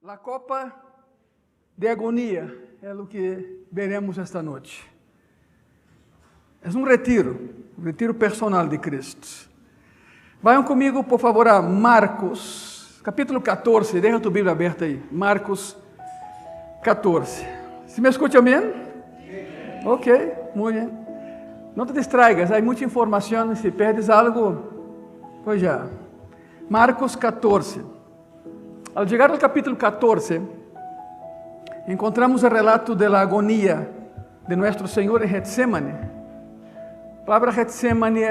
La copa de agonia é o que veremos esta noite. É um retiro personal de Cristo. Vayam comigo, por favor, a Marcos, capítulo 14. Deixa tu Bíblia aberta aí. Marcos 14. Se me escucha bem? Ok, muito bem. Não te distraigas, há muita informação. Se perdes algo, pois já. Marcos 14. Ao chegar ao capítulo 14, encontramos o relato da agonia de nosso Senhor em Getsemane. A palavra Getsemane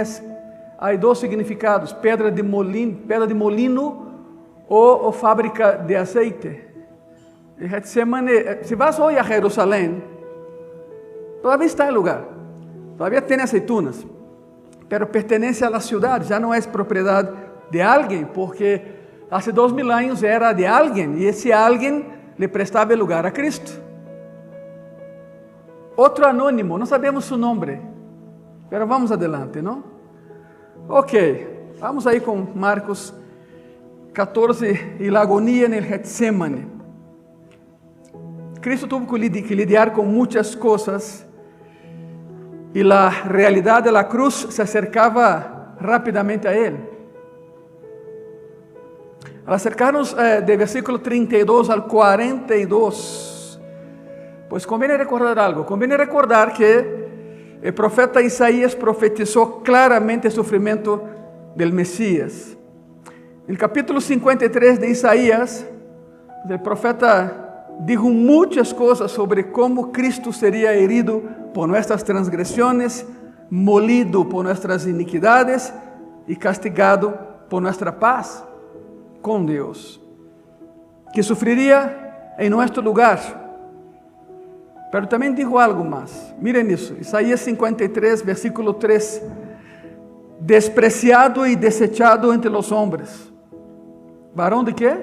há dois significados: pedra de molino ou fábrica de azeite. E Getsemane, se vas hoje a Jerusalém, todavía está el lugar, todavía tem aceitunas, pero pertenece a la ciudad, já não é propriedade de alguém, porque há 2000 anos era de alguém, e esse alguém le prestava lugar a Cristo. Outro anônimo, não sabemos seu nome, pero vamos adelante, não? Ok, vamos aí com Marcos 14 e a agonia no Getsemane. Cristo tuvo que lidiar com muitas coisas e a realidade da cruz se acercava rapidamente a ele. Al acercarnos de versículo 32 al 42, pues conviene recordar algo. Conviene recordar que el profeta Isaías profetizó claramente el sufrimiento del Mesías. En el capítulo 53 de Isaías, el profeta dijo muchas cosas sobre cómo Cristo sería herido por nuestras transgresiones, molido por nuestras iniquidades y castigado por nuestra paz com Deus, que sofreria em nosso lugar. Pero também digo algo mais. Miren isso, Isaías 53, versículo 3. Despreciado e desechado entre os homens. ¿Varón de quê?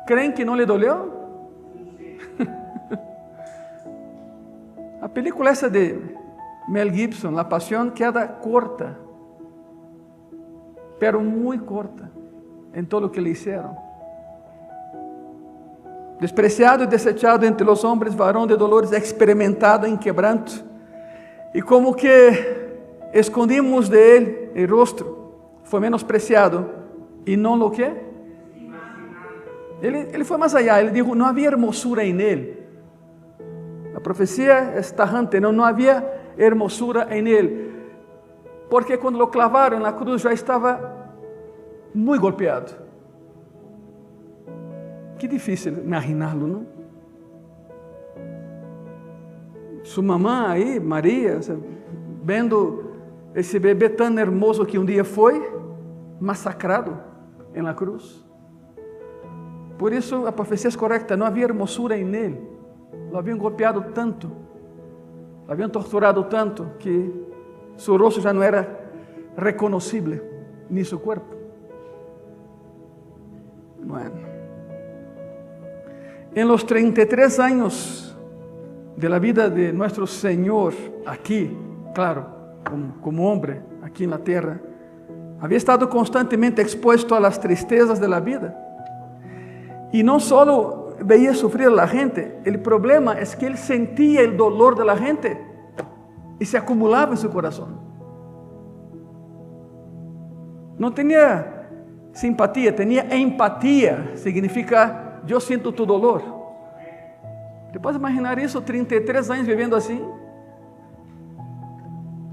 ¿Creen que não lhe doleu? A película essa de Mel Gibson, La Pasión, queda corta, pero muito corta em todo o que lhe hicieron. Despreciado e desechado entre os homens, varão de dolores, experimentado em quebranto, e como que escondimos de ele o rosto, foi menospreciado, e não o que? Ele foi mais allá, ele disse, não havia hermosura em ele. A profecia é tajante, não havia hermosura em ele. Porque quando lo clavaram na cruz já estava muito golpeado. Que difícil imaginá-lo, não? Sua mamã aí, Maria, vendo esse bebê tão hermoso que um dia foi massacrado na cruz. Por isso a profecia é correta, não havia hermosura em ele. Lo haviam golpeado tanto, lo haviam torturado tanto que su rostro já não era reconhecível, nem seu corpo. Bueno, em los 33 anos de la vida de nuestro Señor aqui, claro, como homem aqui na terra, havia estado constantemente expuesto a las tristezas de la vida. E não só veía sufrir a la gente, el problema es que ele sentia el dolor de la gente e se acumulava em seu coração. Não tinha simpatia, tinha empatia, significa, eu sinto tu dolor. Você pode imaginar isso, 33 anos vivendo assim?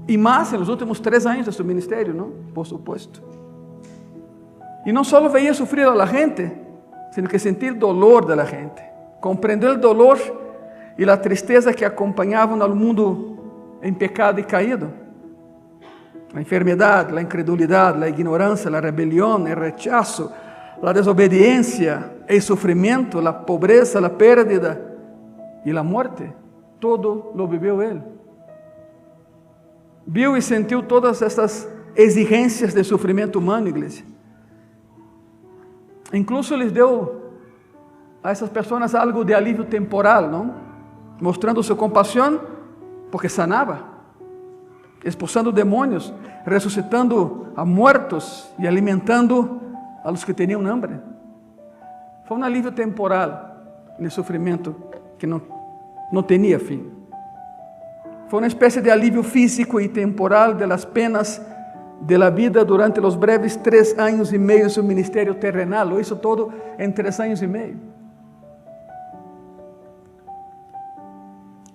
E mais nos últimos 3 anos de seu ministério, não? Por supuesto. E não só veía sufrir a la gente, sino que sentir o dolor da gente, compreender o dolor e a tristeza que acompanhavam ao mundo em pecado e caído. A enfermidade, a incredulidade, a ignorância, a rebelião, o rechazo, a desobediência, o sofrimento, a pobreza, a pérdida e a morte, todo lo viveu ele. Viu e sentiu todas estas exigências de sofrimento humano, igreja. Incluso lhes deu a essas pessoas algo de alívio temporal, não? Mostrando sua compaixão, porque sanava, expulsando demônios, ressuscitando a muertos e alimentando a los que tinham hambre. Foi um alívio temporal no sofrimento que não tinha fim. Foi uma espécie de alívio físico e temporal das penas de la vida durante os breves 3 anos e meio de seu ministério terrenal. Lo hizo todo em 3 anos e meio.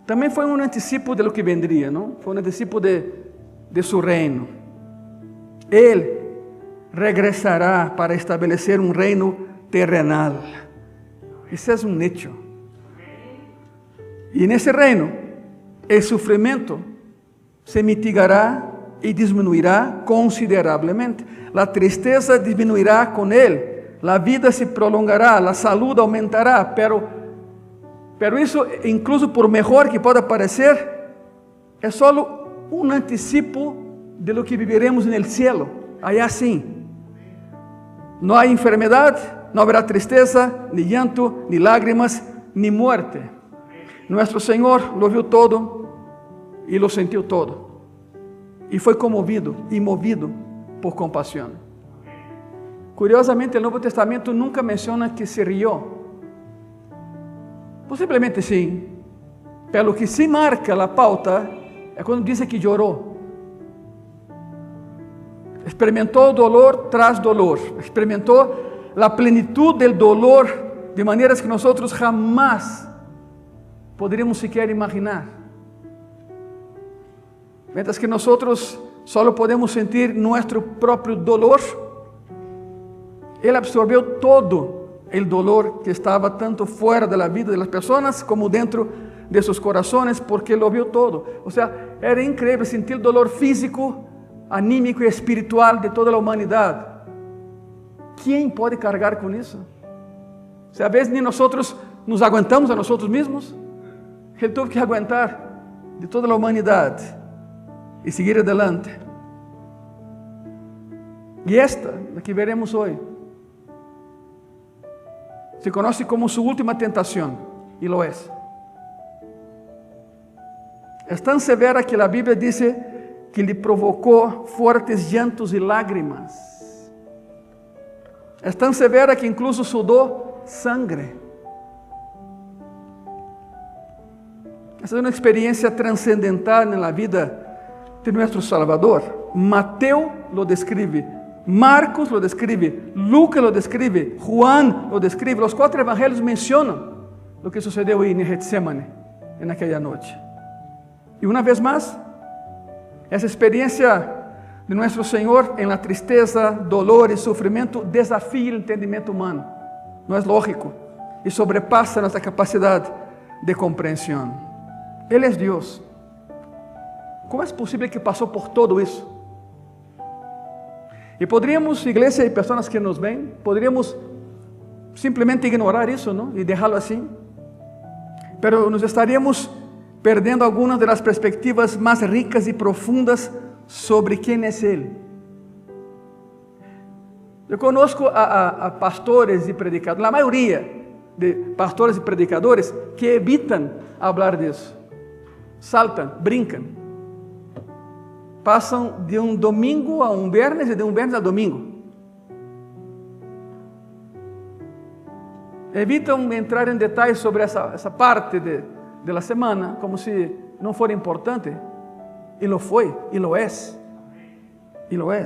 Também foi um anticipo de lo que vendria, não? Foi um anticipo de seu reino. Ele regressará para estabelecer um reino terrenal. Esse é um hecho. E nesse reino, o sofrimento se mitigará e diminuirá consideravelmente. A tristeza diminuirá com ele. A vida se prolongará, a saúde aumentará, pero isso, incluso por melhor que pode parecer, é só um anticipo de lo que viveremos no cielo. Allá sim. Não há enfermidade, não haverá tristeza, ni llanto, ni lágrimas, ni muerte. Nuestro Senhor lo viu todo e lo sentiu todo. E foi comovido e movido por compaixão. Curiosamente, o Novo Testamento nunca menciona que se rió. Possivelmente sim. Pelo que se marca a pauta é quando diz que chorou. Experimentou dolor tras dolor. Experimentou a plenitude do dolor de maneiras que nós jamais poderíamos sequer imaginar. Mientras que nós só podemos sentir nosso próprio dolor, Ele absorveu todo o dolor que estava tanto fora da vida das pessoas como dentro de seus corações, porque lo viu todo. Ou seja, era incrível sentir o dolor físico, anímico e espiritual de toda a humanidade. Quem pode carregar com isso? Se a vezes nem nós nos aguentamos a nós mesmos, Ele teve que aguentar de toda a humanidade e seguir adelante. E esta, a que veremos hoje, se conhece como sua última tentação, e lo é. É tão severa que a Bíblia diz que lhe provocou fortes llantos e lágrimas. É tão severa que incluso sudou sangue. Essa é uma experiência transcendental na vida de nosso Salvador. Mateus lo descreve, Marcos lo descreve, Lucas lo descreve, Juan lo descreve. Os 4 evangelhos mencionam o que sucedeu aí em Getsemane, naquela noite. E uma vez mais, essa experiência de nosso Senhor em la tristeza, dolor e sofrimento desafia o entendimento humano. Não é lógico e sobrepassa nossa capacidade de compreensão. Ele é Deus. Como é possível que passou por tudo isso? E poderíamos, igreja e pessoas que nos veem, poderíamos simplesmente ignorar isso, não? E deixá-lo assim. Pero nos estaríamos perdendo algumas das perspectivas mais ricas e profundas sobre quem é Ele. Eu conosco a pastores e predicadores, a maioria de pastores e predicadores que evitam falar disso. Saltam, brincam. Passam de um domingo a um viernes e de um viernes a domingo. Evitam entrar em detalhes sobre essa parte da semana, como se não fosse importante. E lo foi, e lo é. E lo é.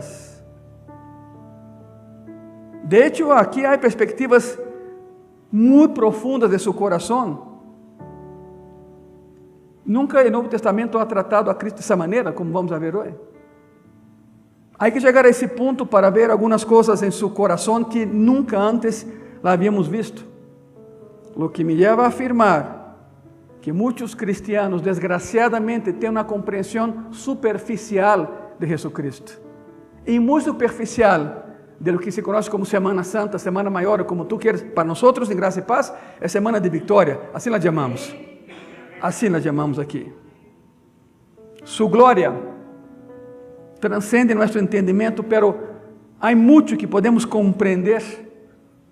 De hecho, aqui há perspectivas muito profundas de seu coração. Nunca o Novo Testamento ha tratado a Cristo dessa maneira, como vamos a ver hoje. Há que chegar a esse ponto para ver algumas coisas em seu coração que nunca antes la havíamos visto. O que me leva a afirmar que muitos cristianos, desgraciadamente, têm uma compreensão superficial de Jesucristo. E muito superficial de lo que se conhece como Semana Santa, Semana Maior, como tu queres. Para nós, em Graça e Paz, é Semana de Vitória. Assim la chamamos. Assim la chamamos aqui. Sua glória transcende nosso entendimento, pero há muito que podemos compreender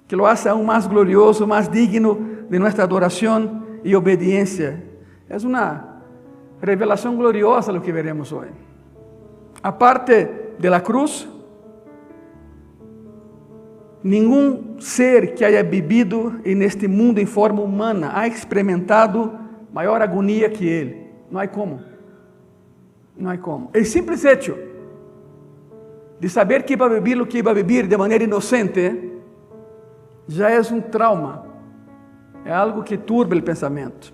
que lo hace aún mais glorioso, mais digno de nossa adoração e obediência. É uma revelação gloriosa o que veremos hoje. A parte de la cruz, Ningún ser que haya vivido en este mundo en forma humana ha experimentado mayor agonía que él. No hay cómo. No hay cómo. El simple hecho de saber que iba a vivir lo que iba a vivir de manera inocente ya es un trauma. Es algo que turba el pensamiento.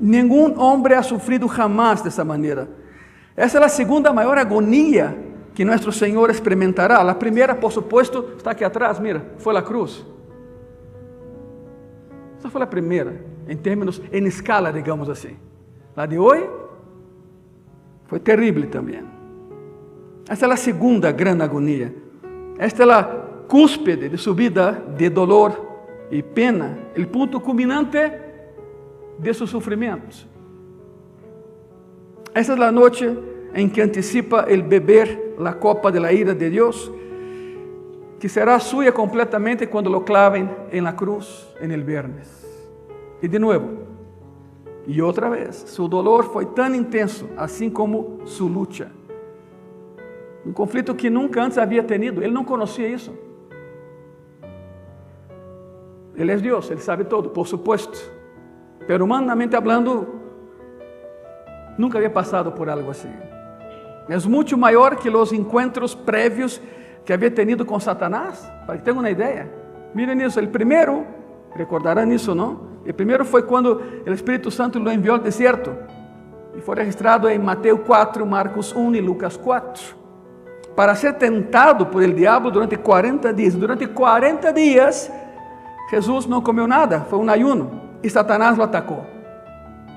Ningún hombre ha sufrido jamás de esa manera. Esa es la segunda mayor agonía que nuestro Señor experimentará. La primera, por supuesto, está aquí atrás, mira, fue la cruz. Esa fue la primera, en escala, digamos así. La de hoy fue terrible también. Esta es la segunda gran agonía. Esta es la cúspide de su vida de dolor y pena, el punto culminante de sus sufrimientos. Esta es la noche en que anticipa el beber la copa de la ira de Dios, que será suya completamente cuando lo claven en la cruz en el viernes. Y de nuevo, y otra vez, su dolor fue tan intenso, así como su lucha. Un conflicto que nunca antes había tenido. Él no conocía eso. Él es Dios, Él sabe todo, por supuesto. Pero humanamente hablando, nunca había pasado por algo así. Es mucho mayor que los encuentros previos que había tenido con Satanás. Para que tengan una idea. Miren eso, el primero, recordarán eso, ¿no? El primero fue cuando el Espíritu Santo lo envió al desierto. Y fue registrado en Mateo 4, Marcos 1 y Lucas 4. Para ser tentado por el diablo durante 40 días. Durante 40 días, Jesús no comió nada, fue un ayuno. Y Satanás lo atacó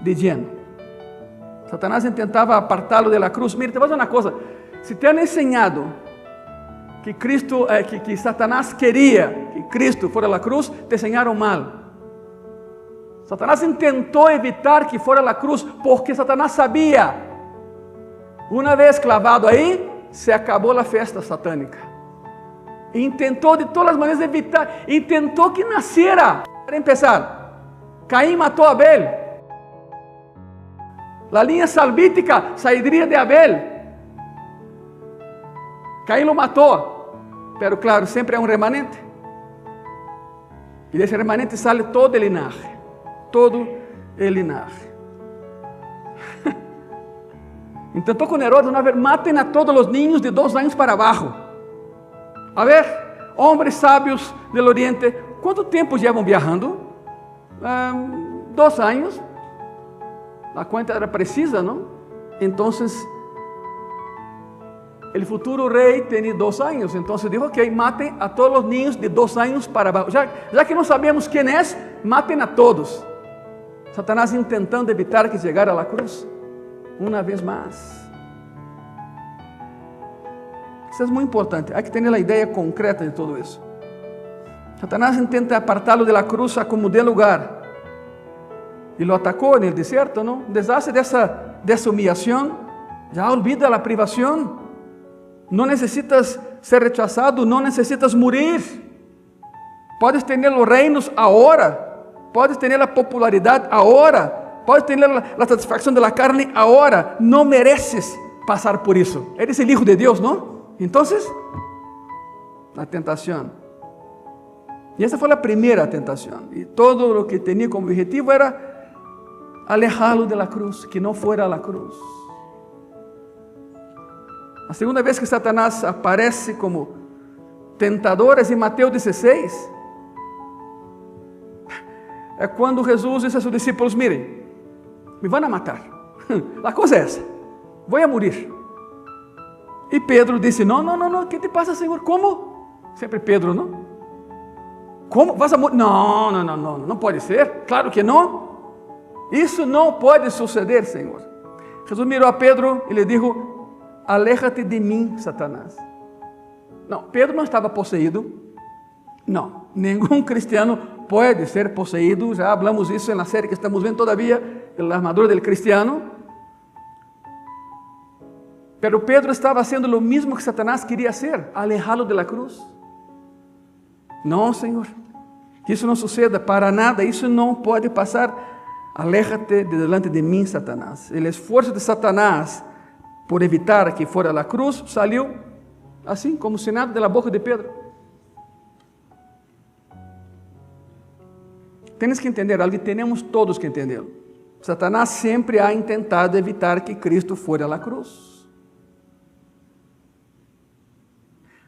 de lleno. Satanás intentaba apartarlo de la cruz. Mire, te voy a decir una cosa. Si te han enseñado que que Satanás quería que Cristo fuera a la cruz, te enseñaron mal. Satanás intentó evitar que fuera a la cruz porque Satanás sabía. Una vez clavado ahí, se acabó la fiesta satánica. Intentó de todas las maneras evitar. Intentó que naciera. Para empezar, Caín mató a Abel. La línea salvítica saldría de Abel. Caín lo mató. Pero claro, siempre hay un remanente. Y de ese remanente sale todo el linaje. Todo el linaje. Intentó con Herodes una vez, maten a todos los niños de 2 años para abajo. A ver, hombres sabios del Oriente, ¿cuánto tiempo llevan viajando? 2 años. La cuenta era precisa, ¿no? Entonces, el futuro rey tenía 2 años. Entonces dijo, ok, maten a todos los niños de 2 años para abajo. Ya que no sabemos quién es, maten a todos. Satanás intentando evitar que llegara a la cruz. Una vez más. Isso é muito importante. Há que ter a ideia concreta de tudo isso. Satanás intenta apartá-lo de la cruz a como dê lugar. E lo atacou no deserto, não? Deshace dessa humilhação. Já olvida a privação. Não necessitas ser rechazado, não necessitas morir. Puedes ter os reinos agora. Puedes ter a popularidade agora. Puedes tener la satisfacción de la carne ahora. No mereces pasar por eso. Eres el Hijo de Dios, ¿no? Entonces, la tentación. Y esa fue la primera tentación. Y todo lo que tenía como objetivo era alejarlo de la cruz, que no fuera a la cruz. La segunda vez que Satanás aparece como tentador es en Mateo 16. Es cuando Jesús dice a sus discípulos, miren, me van a matar. La cosa es esa. Voy a morir. Y Pedro dice, no, ¿qué te pasa, Señor? ¿Cómo? Siempre Pedro, ¿no? ¿Cómo? ¿Vas a morir? No puede ser. Claro que no. Eso no puede suceder, Señor. Jesús miró a Pedro y le dijo, aléjate de mí, Satanás. No, Pedro no estaba poseído. No, ningún cristiano puede ser poseído. Ya hablamos eso en la serie que estamos viendo todavía, la armadura del cristiano. Pero Pedro estaba haciendo lo mismo que Satanás quería hacer, alejarlo de la cruz. No, Señor, que eso no suceda para nada, eso no puede pasar. Aléjate de delante de mí, Satanás. El esfuerzo de Satanás por evitar que fuera a la cruz salió así, como si nada de la boca de Pedro. Tienes que entender algo, y tenemos todos que entenderlo. Satanás siempre ha intentado evitar que Cristo fuera a la cruz.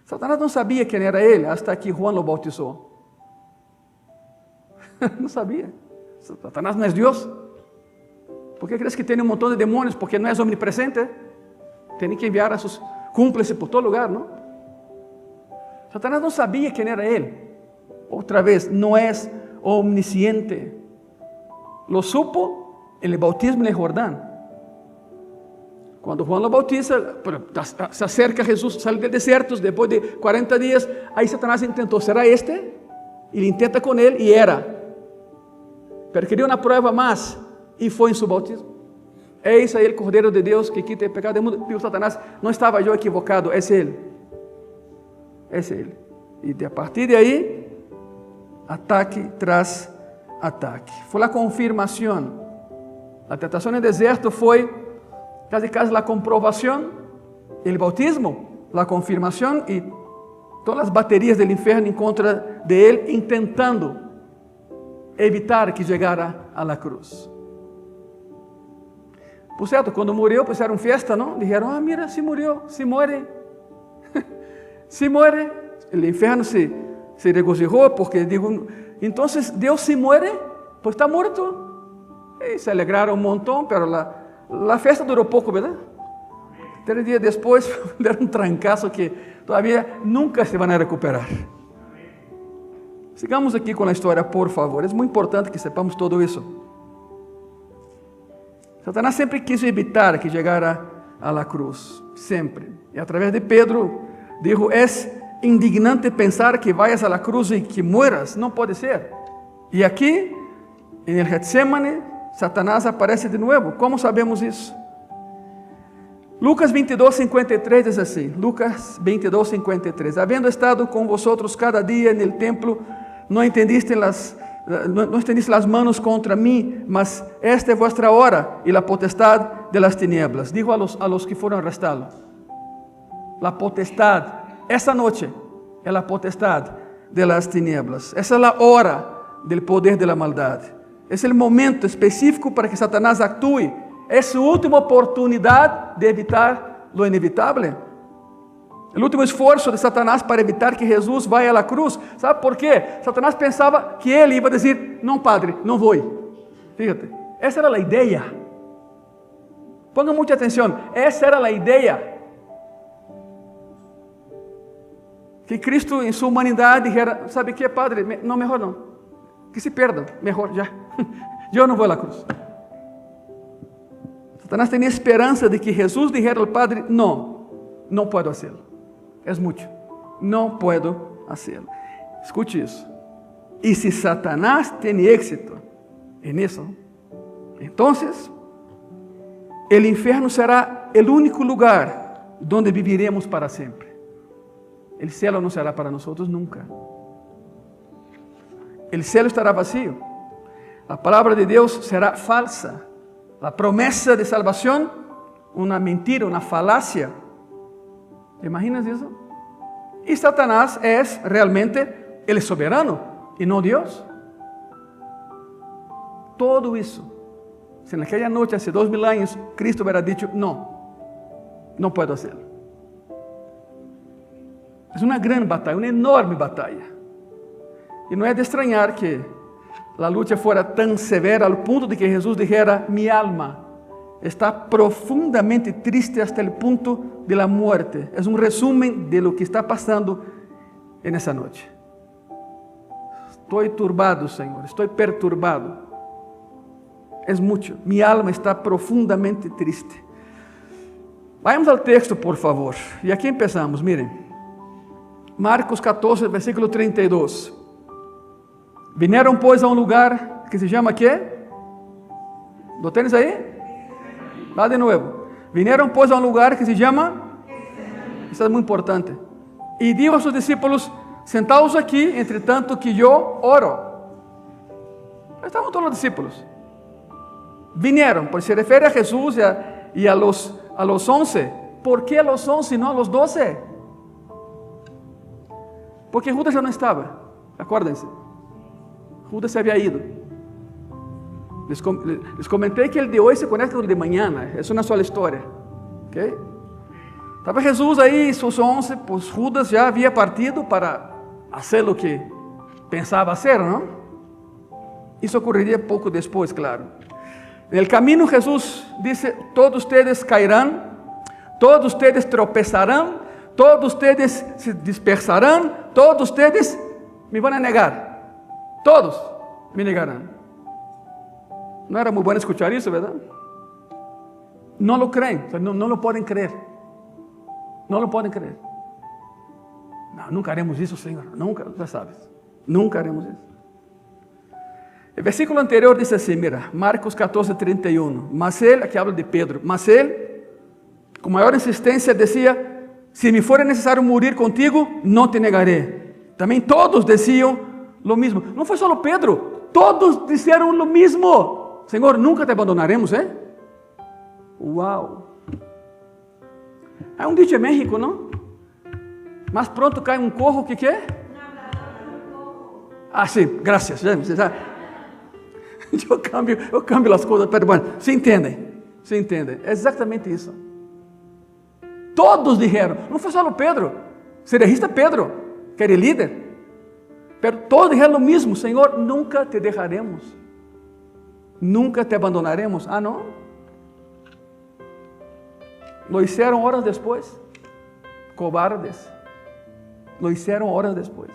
Satanás no sabía quién era él hasta que Juan lo bautizó. No sabía. Satanás no es Dios. ¿Por qué crees que tiene un montón de demonios? Porque no es omnipresente. Tiene que enviar a sus cúmplices por todo lugar, ¿no? Satanás no sabía quién era él. Otra vez, no es omnisciente. Lo supo en el bautismo en el Jordán. Cuando Juan lo bautiza, se acerca a Jesús, sale del desierto, después de 40 días, ahí Satanás intentó, ¿será este? Y le intenta con él y era. Pero quería una prueba más y fue en su bautismo. Eis aí el Cordero de Deus que quita el pecado del mundo. Dijo Satanás, no estaba yo equivocado, es él. Es él. Y a partir de ahí, ataque tras ataque. Fue la confirmación. La tentación en el desierto fue casi la comprobación, el bautismo, la confirmación y todas las baterías del infierno en contra de él, intentando evitar que llegara a la cruz. Por cierto, cuando murió, pues era una fiesta, ¿no? Dijeron, mira, si murió, si muere. Si muere, el infierno se regocijó porque digo, entonces Dios si muere, pues está muerto. Y se alegraron un montón, pero la fiesta duró poco, ¿verdad? 3 días después, era un trancazo que todavía nunca se van a recuperar. Sigamos aquí con la historia, por favor. Es muy importante que sepamos todo eso. Satanás siempre quiso evitar que llegara a la cruz, siempre. Y a través de Pedro dijo, es indignante pensar que vayas a la cruz y que mueras, no puede ser. Y aquí, en el Getsemaní, Satanás aparece de nuevo. ¿Cómo sabemos eso? Lucas 22:53 dice así, Lucas 22:53, habiendo estado con vosotros cada día en el templo, no extendiste las manos contra mí, mas esta es vuestra hora y la potestad de las tinieblas. Dijo a los que fueron arrestados, la potestad, esta noche es la potestad de las tinieblas. Esa es la hora del poder de la maldad. Es el momento específico para que Satanás actúe. Es su última oportunidad de evitar lo inevitable. El último esfuerzo de Satanás para evitar que Jesús vaya a la cruz. ¿Sabe por qué? Satanás pensaba que él iba a decir, no, padre, no voy. Fíjate, esa era la idea. Pongan mucha atención, esa era la idea. Que Cristo en su humanidad dijera, ¿sabe qué, padre? No, mejor no. Que se pierdan, mejor ya. Yo no voy a la cruz. Satanás tenía esperanza de que Jesús dijera al Padre, no puedo hacerlo. Es mucho. No puedo hacerlo. Escuche eso. Y si Satanás tiene éxito en eso, entonces el infierno será el único lugar donde viviremos para siempre. El cielo no será para nosotros nunca. El cielo estará vacío. La palabra de Dios será falsa. La promesa de salvación, una mentira, una falacia. ¿Te imaginas eso? Y Satanás es realmente el soberano y no Dios. Todo eso, si en aquella noche, hace 2000 años, Cristo hubiera dicho, no puedo hacerlo. Es una gran batalla, una enorme batalla. Y no es de extrañar que la lucha fuera tan severa al punto de que Jesús dijera, mi alma está profundamente triste hasta el punto de la muerte. Es un resumen de lo que está pasando en esa noche. Estoy turbado, Señor, estoy perturbado. Es mucho, mi alma está profundamente triste. Vayamos al texto, por favor. Y aquí empezamos, miren. Marcos 14, versículo 32. Vinieron pues a un lugar que se llama ¿qué? ¿Lo tienes ahí? Va de nuevo. Vinieron pues a un lugar que se llama, esto es muy importante. Y dijo a sus discípulos, sentaos aquí, entre tanto que yo oro. Estaban todos los discípulos. Vinieron, pues se refiere a Jesús y a los 11. ¿Por qué a los 11 y no a los 12? Porque Judas ya no estaba, acuérdense. Judas se había ido. Les comenté que el de hoy se conecta con el de mañana. Es una sola historia. ¿Okay? Estaba Jesús ahí, sus 11, pues Judas ya había partido para hacer lo que pensaba hacer, ¿no? Eso ocurriría poco después, claro. En el camino Jesús dice, todos ustedes caerán, todos ustedes tropezarán, todos ustedes se dispersarán, todos ustedes me van a negar. Todos me negarán. No era muy bueno escuchar eso, ¿verdad? No lo creen, o sea, no lo pueden creer. No lo pueden creer. No, nunca haremos eso, Señor. Nunca, ya sabes. Nunca haremos eso. El versículo anterior dice así, mira, Marcos 14, 31. Mas él, aquí habla de Pedro, mas él, con mayor insistencia decía, si me fuera necesario morir contigo, no te negaré. También todos decían lo mismo. No fue solo Pedro, todos dijeron lo mismo. Señor, nunca te abandonaremos, ¿eh? Wow. Hay un dicho en México, ¿no? Más pronto cae un cojo que ¿qué? Ah, sí, gracias. Yo cambio las cosas, pero bueno, se entiende. É exatamente isso. Todos dijeron, não foi só Pedro, serejista Pedro, que era líder, pero todos dijeron lo mismo, Señor, nunca te dejaremos, nunca te abandonaremos. Ah, ¿no? Lo hicieron horas después, cobardes, lo hicieron horas después.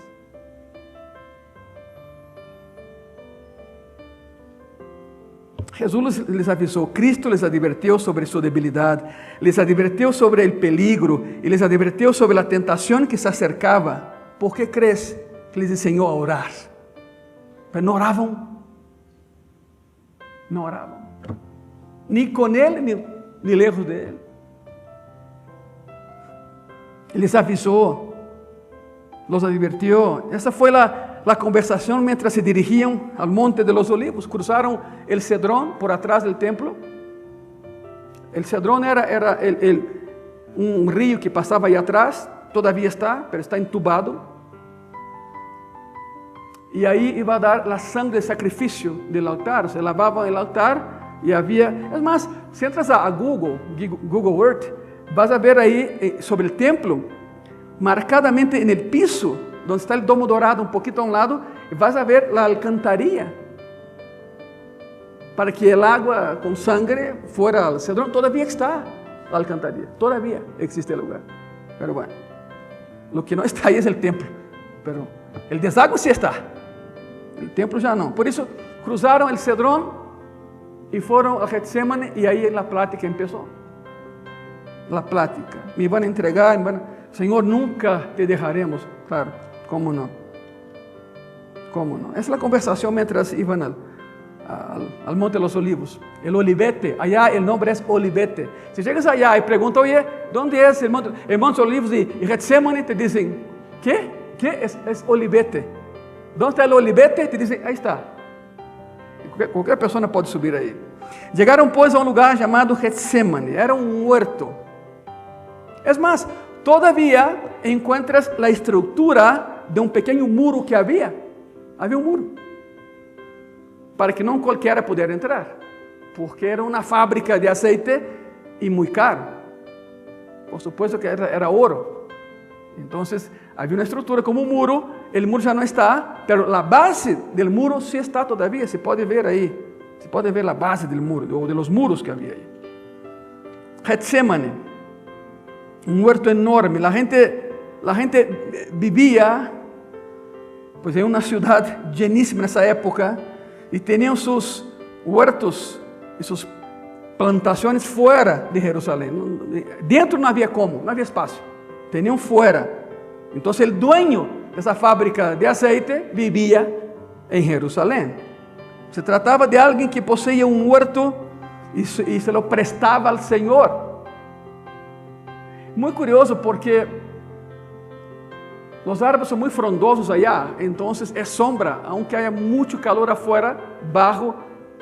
Jesús les avisó, Cristo les advirtió sobre su debilidad, les advirtió sobre el peligro y les advirtió sobre la tentación que se acercaba. ¿Por qué crees que les enseñó a orar? Pero no oraban. No oraban. Ni con Él, ni lejos de Él. Les avisó, los advirtió. Esa fue la conversación mientras se dirigían al Monte de los Olivos. Cruzaron el Cedrón por atrás del templo. El Cedrón era un río que pasaba ahí atrás. Todavía está, pero está entubado. Y ahí iba a dar la sangre de sacrificio del altar. Se lavaba el altar y había... Es más, si entras a Google Earth, vas a ver ahí sobre el templo, marcadamente en el piso, donde está el domo dorado un poquito a un lado, vas a ver la alcantarilla para que el agua con sangre fuera al Cedrón. Todavía está la alcantarilla, todavía existe el lugar. Pero bueno, lo que no está ahí es el templo, pero el desagüe sí está, el templo ya no. Por eso cruzaron el Cedrón y fueron a Getsemaní, y ahí la plática empezó. La plática, me van a entregar, Señor, nunca te dejaremos. Claro, ¿cómo no? ¿Cómo no? Esa es la conversación mientras iban al Monte de los Olivos. El Olivete, allá el nombre es Olivete. Si llegas allá y preguntas, oye, ¿dónde es el Monte de los Olivos y Getsemaní? Te dicen, ¿qué? ¿Qué es Olivete? ¿Dónde está el Olivete? Te dicen, ahí está. Qualquer persona pode subir aí. Llegaram, pois, a um lugar chamado Getsemaní. Era um huerto. Es más, todavía encuentras la estructura de un pequeño muro que había. Había un muro. Para que no cualquiera pudiera entrar. Porque era una fábrica de aceite y muy caro. Por supuesto que era oro. Entonces, había una estructura como un muro. El muro ya no está, pero la base del muro sí está todavía. Se puede ver ahí. Se puede ver la base del muro, o de los muros que había ahí. Getsemaní. Un huerto enorme. La gente vivía pues en una ciudad llenísima en esa época y tenían sus huertos y sus plantaciones fuera de Jerusalén. Dentro no había cómo, no había espacio. Tenían fuera. Entonces el dueño de esa fábrica de aceite vivía en Jerusalén. Se trataba de alguien que poseía un huerto y se lo prestaba al Señor. Muy curioso porque los árboles son muy frondosos allá, entonces es sombra, aunque haya mucho calor afuera, bajo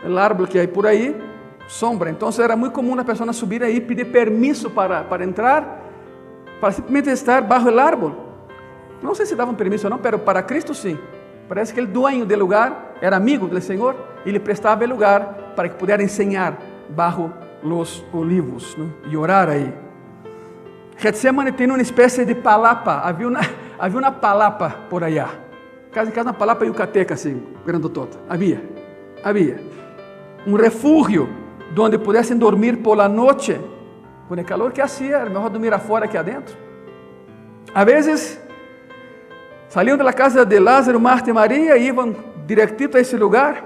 el árbol que hay por ahí, sombra. Entonces era muy común una persona subir ahí y pedir permiso para entrar, para simplemente estar bajo el árbol. No sé si daban permiso o no, pero para Cristo sí. Parece que el dueño del lugar era amigo del Señor y le prestaba el lugar para que pudiera enseñar bajo los olivos, ¿no? Y orar ahí. Getsemane tiene una especie de palapa, havia uma palapa por allá, casi uma palapa yucateca assim, grandotota, havia um refúgio donde pudessem dormir por la noche, com o calor que hacía, era melhor dormir afuera que adentro. A vezes, saliam da casa de Lázaro, Marta e Maria e iam directito a esse lugar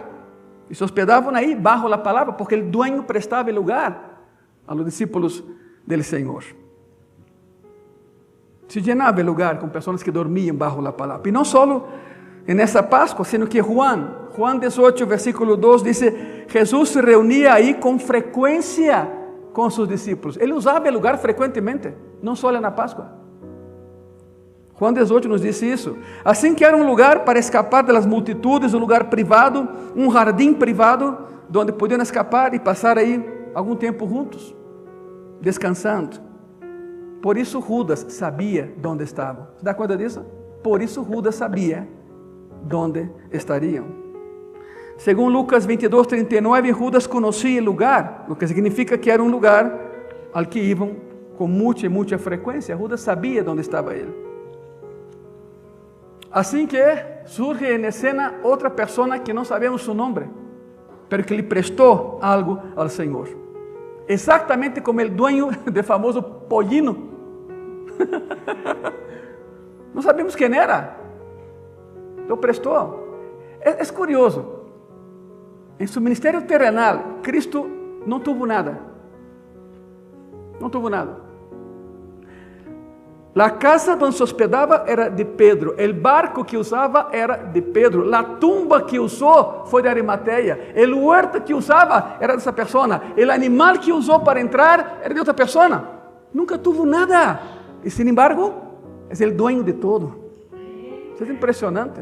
e se hospedavam aí, bajo la palapa, porque o dueño prestava lugar a los discípulos del Senhor. Se llenava o lugar com pessoas que dormiam bajo la palapa. E não só nessa Páscoa, sino que Juan 18, versículo 2, diz: Jesus se reunia aí com frequência com seus discípulos. Ele usava o lugar frequentemente, não só na Páscoa. Juan 18 nos disse isso. Assim que era um lugar para escapar das multitudes, um lugar privado, um jardim privado, onde podiam escapar e passar aí algum tempo juntos, descansando. Por isso Judas sabia onde estavam. Você dá conta disso? Por isso Judas sabia onde estariam. Segundo Lucas 22, 39, Judas conhecia o lugar, o que significa que era um lugar ao que iam com muita frequência. Judas sabia onde estava ele. Assim que surge em cena outra pessoa que não sabemos seu nome, mas que lhe prestou algo ao Senhor. Exatamente como o dueño do famoso pollino. Não sabemos quem era. Lo prestou. É curioso. Em seu ministério terrenal, Cristo não teve nada. Não teve nada. A casa onde se hospedava era de Pedro. O barco que usava era de Pedro. A tumba que usou foi de Arimateia. O huerto que usava era dessa pessoa. O animal que usou para entrar era de outra pessoa. Nunca teve nada. E, sin embargo, é o dueño de todo. Isso é impressionante.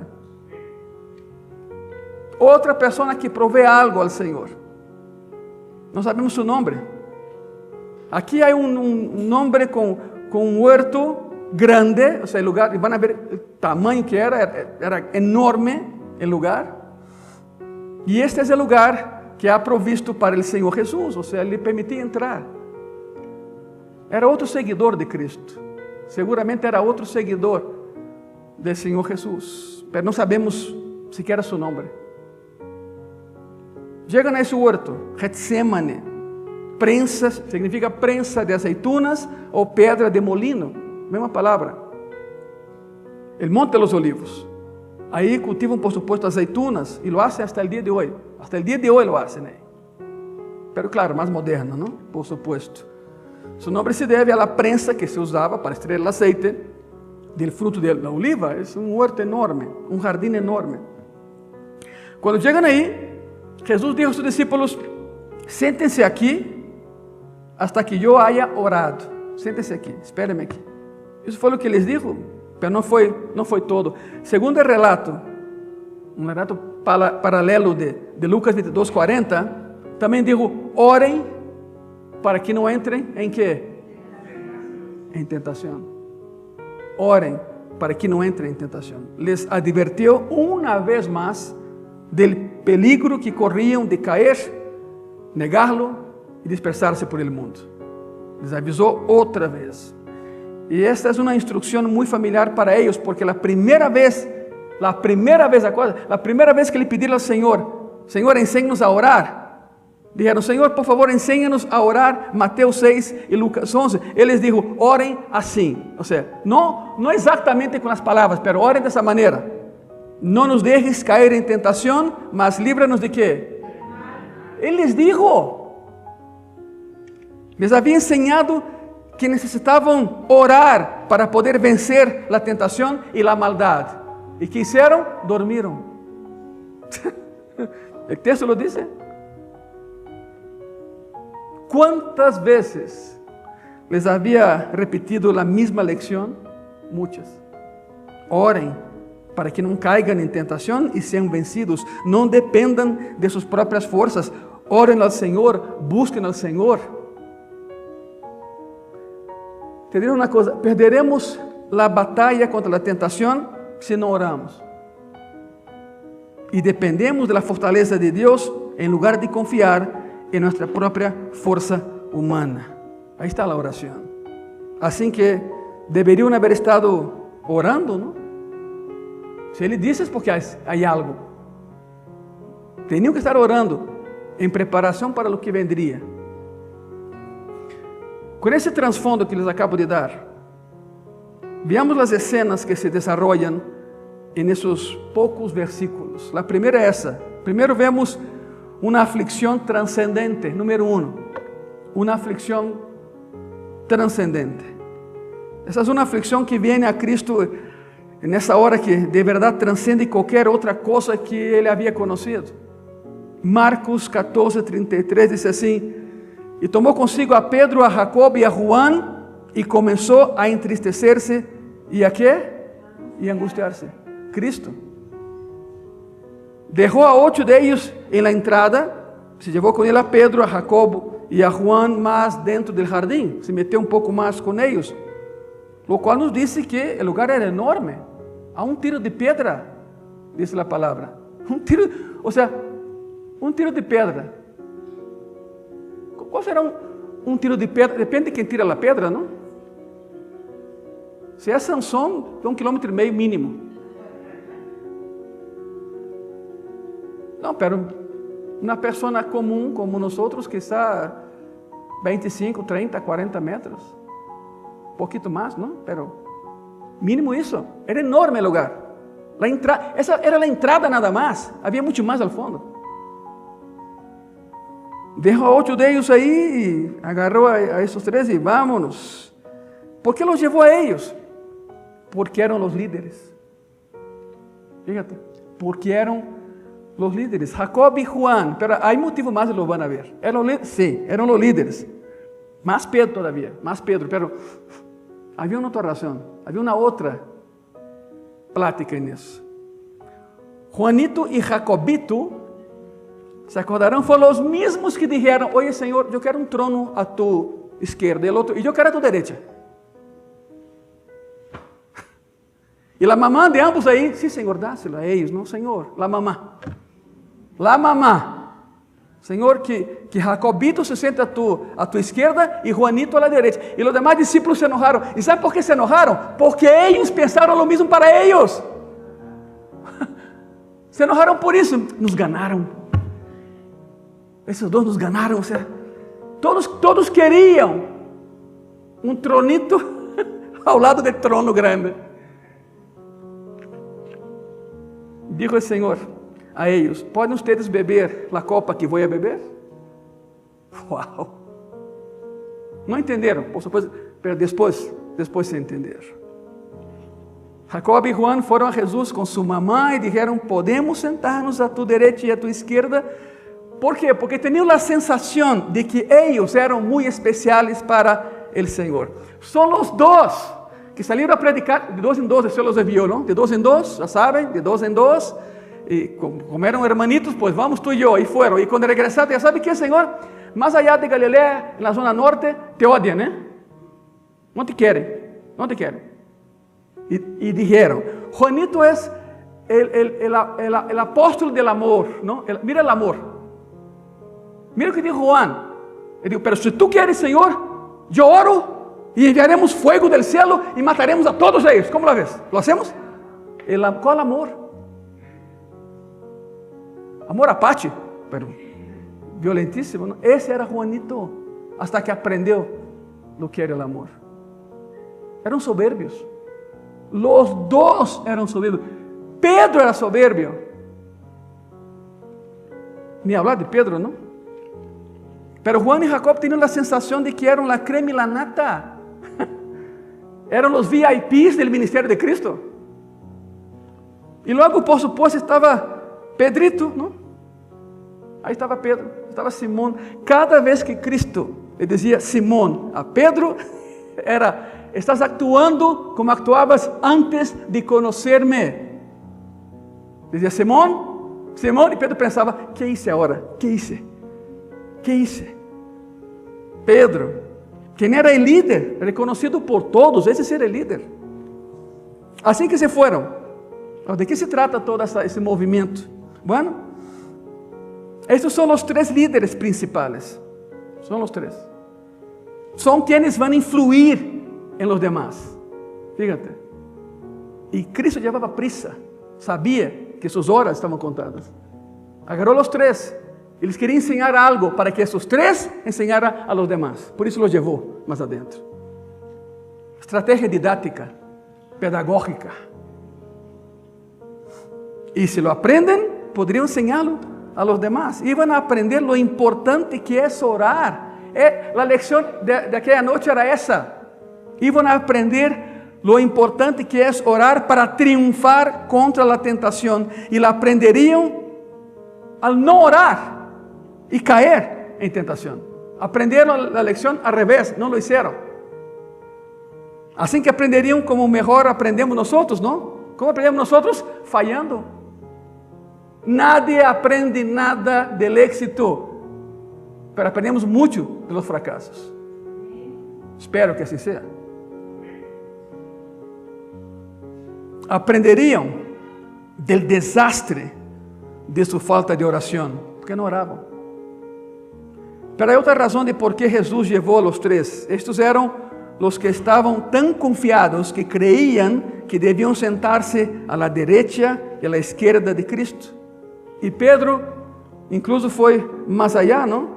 Outra pessoa que provê algo ao Senhor. Não sabemos seu nome. Aqui há um nome com um huerto grande, ou seja, o lugar, e vão ver o tamanho que era enorme o lugar. E este é o lugar que há provisto para o Senhor Jesus, ou seja, ele permitia entrar. Era outro seguidor de Cristo, seguramente era outro seguidor do Senhor Jesus, mas não sabemos sequer seu nome. Chegam a esse huerto, Getsemane, prensa, significa prensa de aceitunas ou pedra de molino, mesma palavra. El Monte de los Olivos. Aí cultivam, por supuesto, aceitunas e lo hacen hasta el día de hoy. Hasta el día de hoy lo hacen ahí. Pero claro, más moderno, ¿no? Por supuesto. Su nombre se debe a la prensa que se usaba para extraer el aceite del fruto de la oliva. Es un huerto enorme, un jardín enorme. Cuando llegan ahí, Jesús dijo a sus discípulos: siéntense aquí hasta que yo haya orado. Siéntense aqui, espéreme aqui. Isso foi o que eles dijo, mas não foi todo. Segundo o relato, um relato paralelo de Lucas 22, 40, também digo: orem para que não entrem em quê? Em tentação. Orem para que não entrem em tentação. Les advertiu uma vez mais del peligro que corriam de cair, negá-lo e dispersar-se por el mundo. Les avisou outra vez. E esta é uma instrução muito familiar para eles, porque a primeira vez que lhe pediram ao Senhor, ensina-nos a orar, disseram: Senhor, por favor, ensina-nos a orar. Mateus 6 e Lucas 11, eles disseram: orem assim, ou seja, não exatamente com as palavras, mas orem dessa maneira: não nos deixes cair em tentação, mas livra-nos de quê? Ele les dijo, les havia ensinado que necessitavam orar para poder vencer a tentação e a maldade. E que fizeram? Dormiram. O texto lo diz. ¿Cuántas vezes les havia repetido a mesma lição? Muitas. Orem para que não caigam em tentação e sejam vencidos. Não dependam de suas próprias forças. Orem ao Senhor, busquem ao Senhor. Te diré uma coisa: perderemos a batalha contra a tentação se não oramos. E dependemos da fortaleza de Deus en lugar de confiar en nuestra propia fuerza humana. Ahí está la oración. Así que deberían haber estado orando, ¿no? Si Él dice es porque hay algo. Tenían que estar orando en preparación para lo que vendría. Con ese trasfondo que les acabo de dar, veamos las escenas que se desarrollan en esos pocos versículos. La primera es esa. Primero vemos una aflicción trascendente, número 1. Una aflicción trascendente. Esa es una aflicción que viene a Cristo en esa hora que de verdad transcende cualquier otra cosa que Él había conocido. Marcos 14:33 dice así: y tomó consigo a Pedro, a Jacob y a Juan, y comenzó a entristecerse, ¿y a qué? Y a angustiarse. Cristo dejó a 8 de ellos en la entrada, se llevó con él a Pedro, a Jacob y a Juan más dentro del jardín, se metió un poco más con ellos, lo cual nos dice que el lugar era enorme, a un tiro de piedra, dice la palabra. Un tiro de piedra. ¿Cuál será un tiro de piedra? Depende de quién tira la piedra, ¿no? Si es Sansón, es 1,5 kilómetros mínimo. No, pero una persona común como nosotros, quizá 25, 30, 40 metros. Un poquito más, ¿no? Pero mínimo eso. Era enorme el lugar. Esa era la entrada nada más. Había mucho más al fondo. Dejó a 8 de ellos ahí y agarró a esos 3 y vámonos. ¿Por qué los llevó a ellos? Porque eran los líderes. Fíjate, porque eran los líderes, Jacob y Juan, pero hay motivo más y lo van a ver. Eran los líderes. Más Pedro todavía, pero había una otra razón, había una otra plática en eso. Juanito y Jacobito, ¿se acordarán? Fueron los mismos que dijeron: oye Señor, yo quiero un trono a tu izquierda, el otro, y yo quiero a tu derecha. Y la mamá de ambos ahí: sí Señor, dáselo a ellos. No Señor, la mamá, Señor, que Jacobito se siente a tu izquierda y Juanito a la derecha. Y los demás discípulos se enojaron. ¿Y saben por qué se enojaron? Porque ellos pensaron lo mismo para ellos. Se enojaron por eso. Nos ganaron. Esos dos nos ganaron. O sea, todos querían un tronito ao lado del trono grande. Dijo el Señor a ellos: ¿pueden ustedes beber la copa que voy a beber? ¡Wow! No entendieron, por supuesto, pero después se entendieron. Jacob y Juan fueron a Jesús con su mamá y dijeron: ¿podemos sentarnos a tu derecha y a tu izquierda? ¿Por qué? Porque tenían la sensación de que ellos eran muy especiales para el Señor. Son los dos que salieron a predicar, de 2 en 2, el Señor los envió, ¿no? De 2 en 2, ya saben, de 2 en 2. Y como eran hermanitos, pues vamos tú y yo, y fueron. Y cuando regresaron, ya sabe qué, Señor, más allá de Galilea, en la zona norte, te odian, ¿eh? No te quieren. Y dijeron: Juanito es el apóstol del amor, ¿no? Mira el amor. Mira lo que dijo Juan. Él dijo: pero si tú quieres, Señor, yo oro y enviaremos fuego del cielo y mataremos a todos ellos. ¿Cómo la ves? ¿Lo hacemos? ¿Cuál amor? Amor apache, pero violentísimo, ¿no? Ese era Juanito, hasta que aprendió lo que era el amor. Eran soberbios. Los dos eran soberbios. Pedro era soberbio. Ni hablar de Pedro, ¿no? Pero Juan y Jacob tenían la sensación de que eran la crema y la nata. Eran los VIPs del ministerio de Cristo. Y luego, por supuesto, estaba Pedrito, ¿no? Ahí estaba Pedro, estaba Simón. Cada vez que Cristo le decía Simón a Pedro, era: estás actuando como actuabas antes de conocerme. Decía Simón, y Pedro pensaba: ¿qué hice ahora? ¿Qué hice? Pedro, quien era el líder, reconocido por todos, ese era el líder. Así que se fueron. ¿De qué se trata todo ese movimiento? Bueno, Estos son los tres líderes principales. Son los tres. Son quienes van a influir en los demás. Fíjate. Y Cristo llevaba prisa. Sabía que sus horas estaban contadas. Agarró los tres y les quería enseñar algo para que esos tres enseñaran a los demás. Por eso los llevó más adentro. Estrategia didáctica, pedagógica. Y si lo aprenden, podrían enseñarlo a los demás. Iban a aprender lo importante que es orar. La lección de aquella noche era esa. Iban a aprender lo importante que es orar para triunfar contra la tentación. Y la aprenderían al no orar y caer en tentación. Aprendieron la lección al revés, no lo hicieron. Así que aprenderían como mejor aprendemos nosotros, ¿no? ¿Cómo aprendemos nosotros? Fallando. Nadie aprende nada del éxito, pero aprendemos mucho de los fracasos. Espero que así sea. Aprenderían del desastre de su falta de oración, porque no oraban. Pero hay otra razón de por qué Jesús llevó a los tres. Estos eran los que estaban tan confiados que creían que debían sentarse a la derecha y a la izquierda de Cristo. Y Pedro incluso fue más allá, ¿no?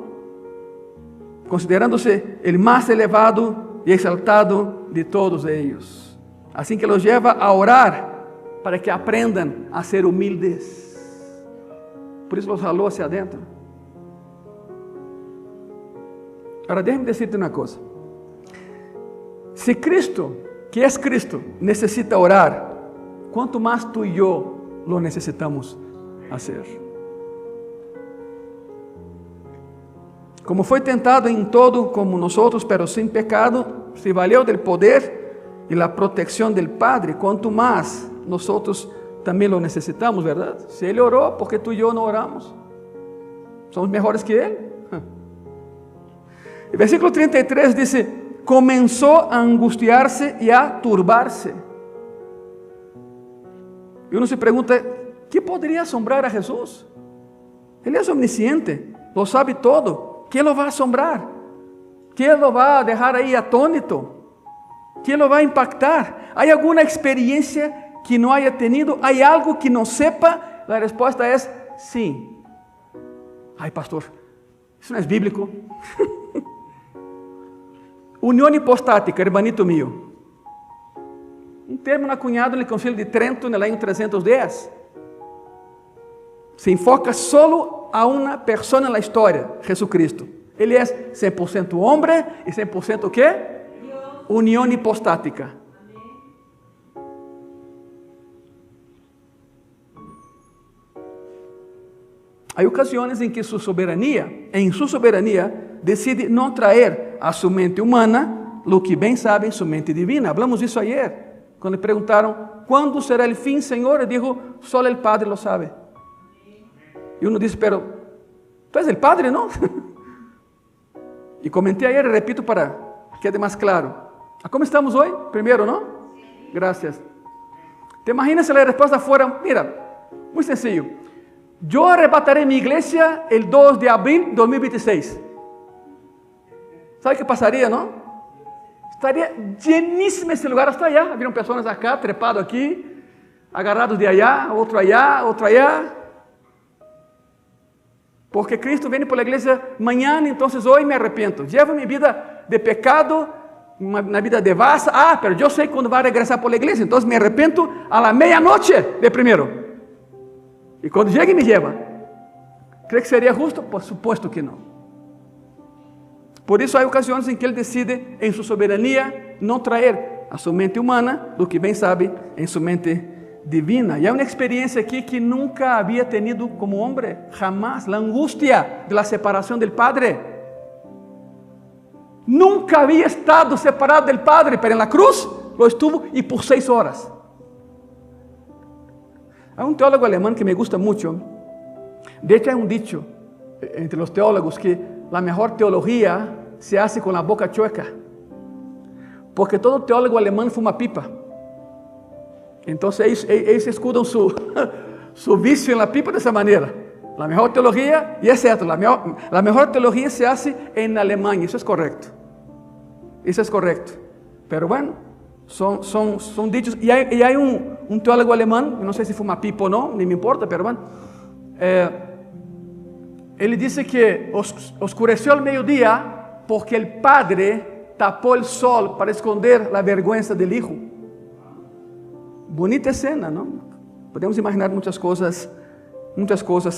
Considerándose el más elevado y exaltado de todos ellos. Así que los lleva a orar para que aprendan a ser humildes. Por eso los jaló hacia adentro. Ahora déjame decirte una cosa. Si Cristo, que es Cristo, necesita orar, ¿cuánto más tú y yo lo necesitamos hacer? Como fue tentado en todo como nosotros, pero sin pecado, se valió del poder y la protección del Padre, cuánto más nosotros también lo necesitamos, ¿verdad? Si Él oró, ¿por qué tú y yo no oramos? ¿Somos mejores que Él? El versículo 33 dice: comenzó a angustiarse y a turbarse. Y uno se pregunta, ¿qué podría asombrar a Jesús? Él es omnisciente, lo sabe todo. ¿Qué lo va a asombrar? ¿Qué lo va a dejar ahí atónito? ¿Qué lo va a impactar? ¿Hay alguna experiencia que no haya tenido? ¿Hay algo que no sepa? La respuesta es sí. Ay, pastor, eso no es bíblico. União hipostática, hermanito mío. Um termo acuñado no Concílio de Trento, no ano 310. Se enfoca solo a uma pessoa na história, Jesucristo. Ele é 100% homem e 100% o quê? União hipostática. Há ocasiões em que em sua soberania, decide não trazer a sua mente humana lo que bem sabe em sua mente divina. Hablamos disso ayer, quando lhe perguntaram, ¿cuándo será el fin, Senhor? Ele dijo, solo el Padre lo sabe. E uno disse, pero, tu és el Padre, não? E comentei ayer, e repito para que quede mais claro. Como estamos hoje? Primeiro, não? Gracias. ¿Te imaginas se a resposta fuera, mira, muito sencillo, yo arrebataré mi iglesia el 2 de abril de 2026. ¿Sabe qué pasaría, no? Estaría llenísimo ese lugar hasta allá. Habían personas acá, trepado aquí, agarrados de allá, otro allá, otro allá. Porque Cristo viene por la iglesia mañana, entonces hoy me arrepiento. Llevo mi vida de pecado, una vida devassa. Pero yo sé cuándo va a regresar por la iglesia, entonces me arrepiento a la medianoche de primero. E quando chega e me lleva, ¿cree que seria justo? Por supuesto que não. Por isso há ocasiões em que ele decide, em sua soberania, não trazer a sua mente humana do que bem sabe em sua mente divina. E há uma experiência aqui que nunca havia tenido como homem, jamás, a angústia de la separação del Padre. Nunca havia estado separado del Padre, pero en la cruz lo estuvo e por 6 horas. Há um teólogo alemão que me gusta muito. De hecho, há um dicho entre os teólogos que a melhor teologia se hace com a boca chueca. Porque todo teólogo alemão fuma pipa. Então, eles escudam su vício na pipa dessa maneira. La mejor teología, y es cierto, la mejor teología se hace en Alemania, eso es correcto. Eso es correcto. Pero bueno, son dichos. Y hay un teólogo alemán, no sé si fuma pipo o no, ni me importa, pero bueno. Él dice que oscureció al mediodía porque el padre tapó el sol para esconder la vergüenza del hijo. Bonita escena, ¿no? Podemos imaginar muchas cosas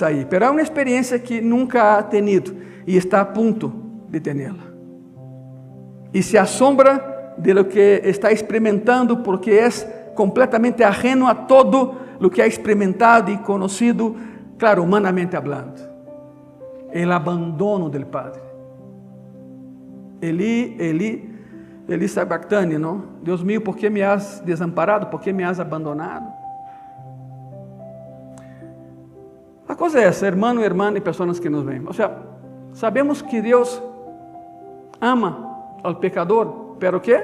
ahí. Pero hay una experiencia que nunca ha tenido y está a punto de tenerla. Y se asombra de lo que está experimentando porque es completamente ajeno a todo lo que ha experimentado y conocido, claro, humanamente hablando. El abandono del Padre. Eli sabachthani, ¿no? Dios mío, ¿por qué me has desamparado? ¿Por qué me has abandonado? La cosa es, hermano y hermana y personas que nos ven. O sea, sabemos que Dios ama al pecador, ¿pero qué?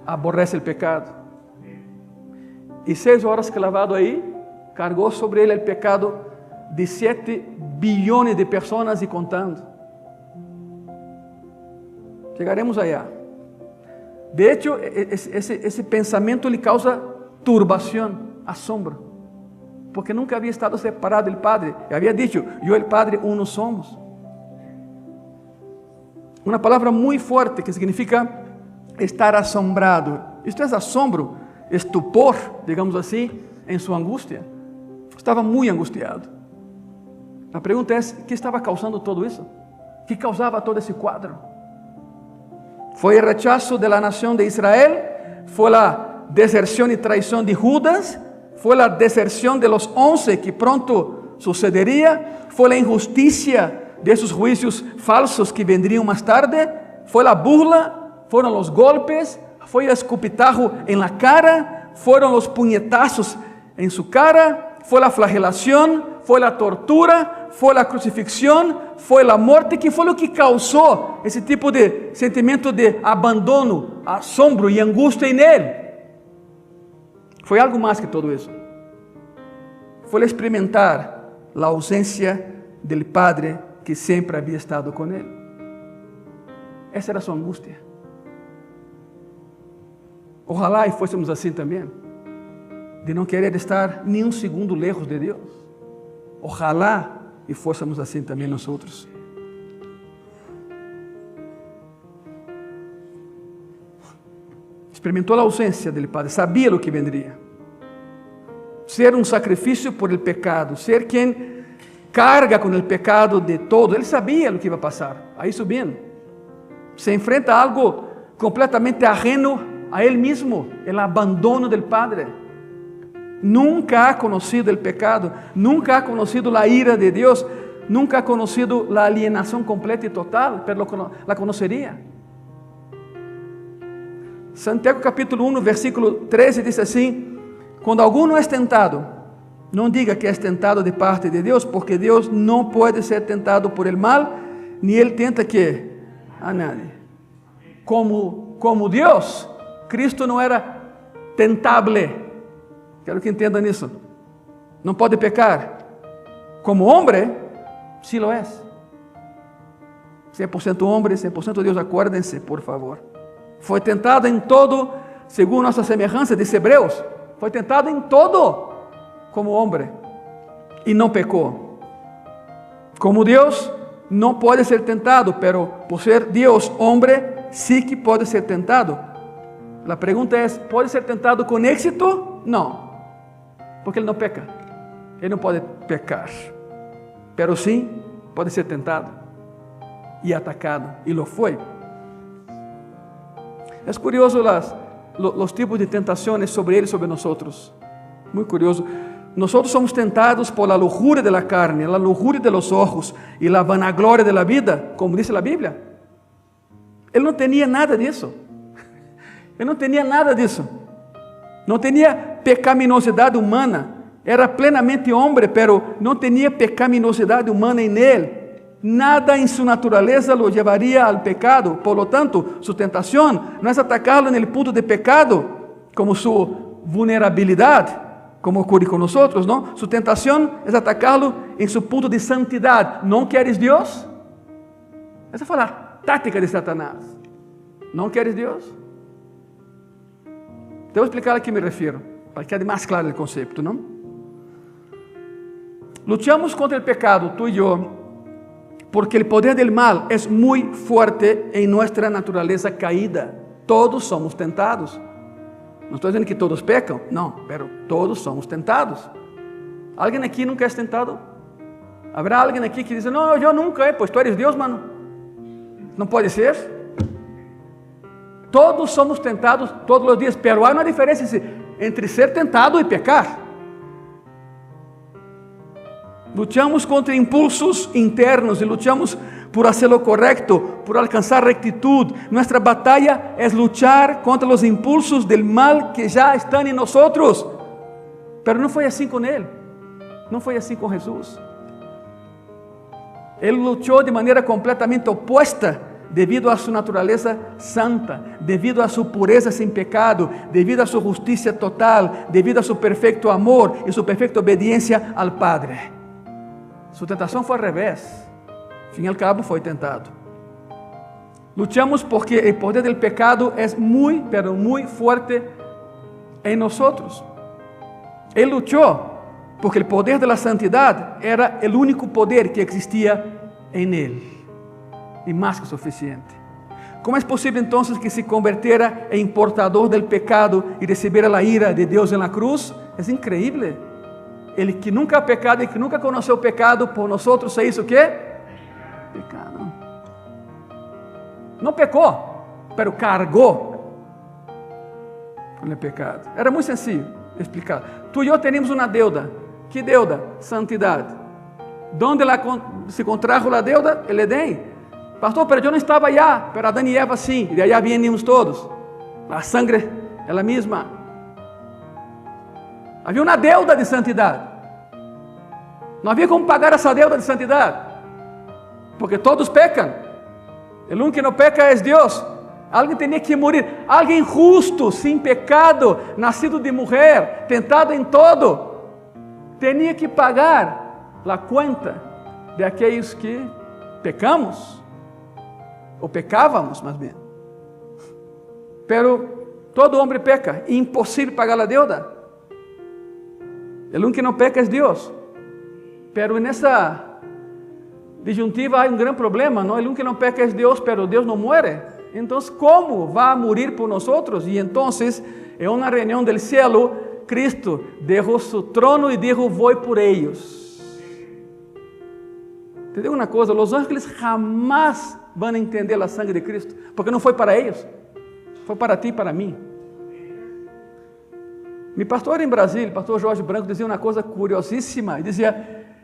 Aborrece el pecado. Y 6 horas clavado ahí, cargó sobre él el pecado de 7 billones de personas y contando. Llegaremos allá. De hecho, ese pensamiento le causa turbación, asombro, porque nunca había estado separado del Padre. Y había dicho, yo y el Padre uno somos. Una palabra muy fuerte que significa estar asombrado. Esto es asombro, estupor, digamos así, en su angustia. Estaba muy angustiado. La pregunta es, ¿qué estaba causando todo eso? ¿Qué causaba todo ese cuadro? ¿Fue el rechazo de la nación de Israel? ¿Fue la deserción y traición de Judas? ¿Fue la deserción de los 11 que pronto sucedería? ¿Fue la injusticia de esos juicios falsos que vendrían más tarde? ¿Fue la burla? ¿Fueron los golpes? ¿Fue el escupitajo en la cara? ¿Fueron los puñetazos en su cara? ¿Fue la flagelación? ¿Fue la tortura? ¿Fue la crucifixión? ¿Fue la muerte? ¿Qué fue lo que causó ese tipo de sentimiento de abandono, asombro y angustia en él? Fue algo más que todo eso. Fue el experimentar la ausencia del Padre que siempre había estado con él. Esa era su angustia. Ojalá y fuésemos así también, de no querer estar ni un segundo lejos de Dios. Ojalá y fuésemos así también nosotros. Experimentó la ausencia del Padre, sabía lo que vendría. Ser un sacrificio por el pecado, ser quien carga con el pecado de todo. Él sabía lo que iba a pasar, ahí subiendo. Se enfrenta a algo completamente ajeno a él mismo, el abandono del Padre. Nunca ha conocido el pecado, nunca ha conocido la ira de Dios, nunca ha conocido la alienación completa y total, pero la conocería. Santiago capítulo 1, versículo 13 dice así: cuando alguno es tentado, no diga que es tentado de parte de Dios, porque Dios no puede ser tentado por el mal, ni Él tenta ¿qué? A nadie. Como Dios, Cristo no era tentable. Quero que entendam isso. Não pode pecar. Como homem, sí lo es. 100% homem, 100% Deus, acuérdense, por favor. Foi tentado em todo, segundo nossa semelhança, diz Hebreus. Foi tentado em todo, como homem. E não pecou. Como Deus, não pode ser tentado, pero por ser Deus, homem, sí que pode ser tentado. A pergunta é, ¿pode ser tentado com êxito? Não. Porque ele não peca, ele não pode pecar, pero sim pode ser tentado e atacado, e lo foi. É curioso os tipos de tentações sobre ele e sobre nós. Muito curioso. Nós somos tentados por la lujuria de la carne, la lujuria de los ojos e la vanagloria de la vida, como diz a Bíblia. Ele não tinha nada disso. Ele não tinha nada disso. Não tinha pecaminosidade humana, era plenamente homem, pero não tinha pecaminosidade humana em ele. Nada em sua natureza lo llevaria al pecado. Por lo tanto, sua tentação não é atacarlo no ponto de pecado, como sua vulnerabilidade, como ocurre con nosotros, ¿no? Su tentación es atacarlo en su punto de santidad. ¿No quieres Dios? Esa fue la táctica de Satanás. ¿No quieres Dios? Te voy a explicar a qué me refiero, para que quede más claro el concepto, ¿no? Luchamos contra el pecado, tú y yo, porque el poder del mal es muy fuerte en nuestra naturaleza caída. Todos somos tentados. No estoy diciendo que todos pecan, no, pero todos somos tentados. ¿Alguien aquí nunca es tentado? ¿Habrá alguien aquí que dice, no, yo nunca, pues tú eres Dios, mano? No puede ser. Todos somos tentados todos los días, pero hay una diferencia entre ser tentado y pecar. Luchamos contra impulsos internos y luchamos por hacer lo correcto, por alcanzar rectitud. Nuestra batalla es luchar contra los impulsos del mal que ya están en nosotros. Pero no fue así con Él, no fue así con Jesús. Él luchó de manera completamente opuesta debido a su naturaleza santa, debido a su pureza sin pecado, debido a su justicia total, debido a su perfecto amor y su perfecta obediencia al Padre. Su tentación fue al revés. Al fin y al cabo fue tentado. Luchamos porque el poder del pecado es muy, pero muy fuerte en nosotros. Él luchó porque el poder de la santidad era el único poder que existía en Él. Y más que suficiente. ¿Cómo es posible entonces que se convirtiera en portador del pecado y recibiera la ira de Dios en la cruz? Es increíble. El que nunca ha pecado y que nunca conoció pecado, por nosotros se hizo ¿qué? Pecado. No pecó, pero cargó con el pecado. Era muy sencillo explicar. Tú y yo tenemos una deuda. ¿Qué deuda? Santidad. ¿Dónde se contrajo la deuda? El Edén. Pastor, pero yo no estaba allá, pero Adán y Eva sí, y de allá venimos todos. La sangre es la misma. Había una deuda de santidad. No había como pagar esa deuda de santidad, porque todos pecan. El único que no peca es Dios. Alguien tenía que morir. Alguien justo, sin pecado, nacido de mujer, tentado en todo, tenía que pagar la cuenta de aquellos que pecamos. O pecábamos más bien. Pero todo hombre peca, imposible pagar la deuda. El único que no peca es Dios. Pero en esa disyuntiva hay un gran problema, ¿no? El único que no peca es Dios, pero Dios no muere. Entonces, ¿cómo va a morir por nosotros? Y entonces, en una reunión del cielo, Cristo dejó su trono y dijo, voy por ellos. Te digo una cosa, los ángeles jamás van a entender la sangre de Cristo, porque no fue para ellos, fue para ti y para mí. Mi pastor en Brasil, el pastor Jorge Branco, decía una cosa curiosísima, y decía,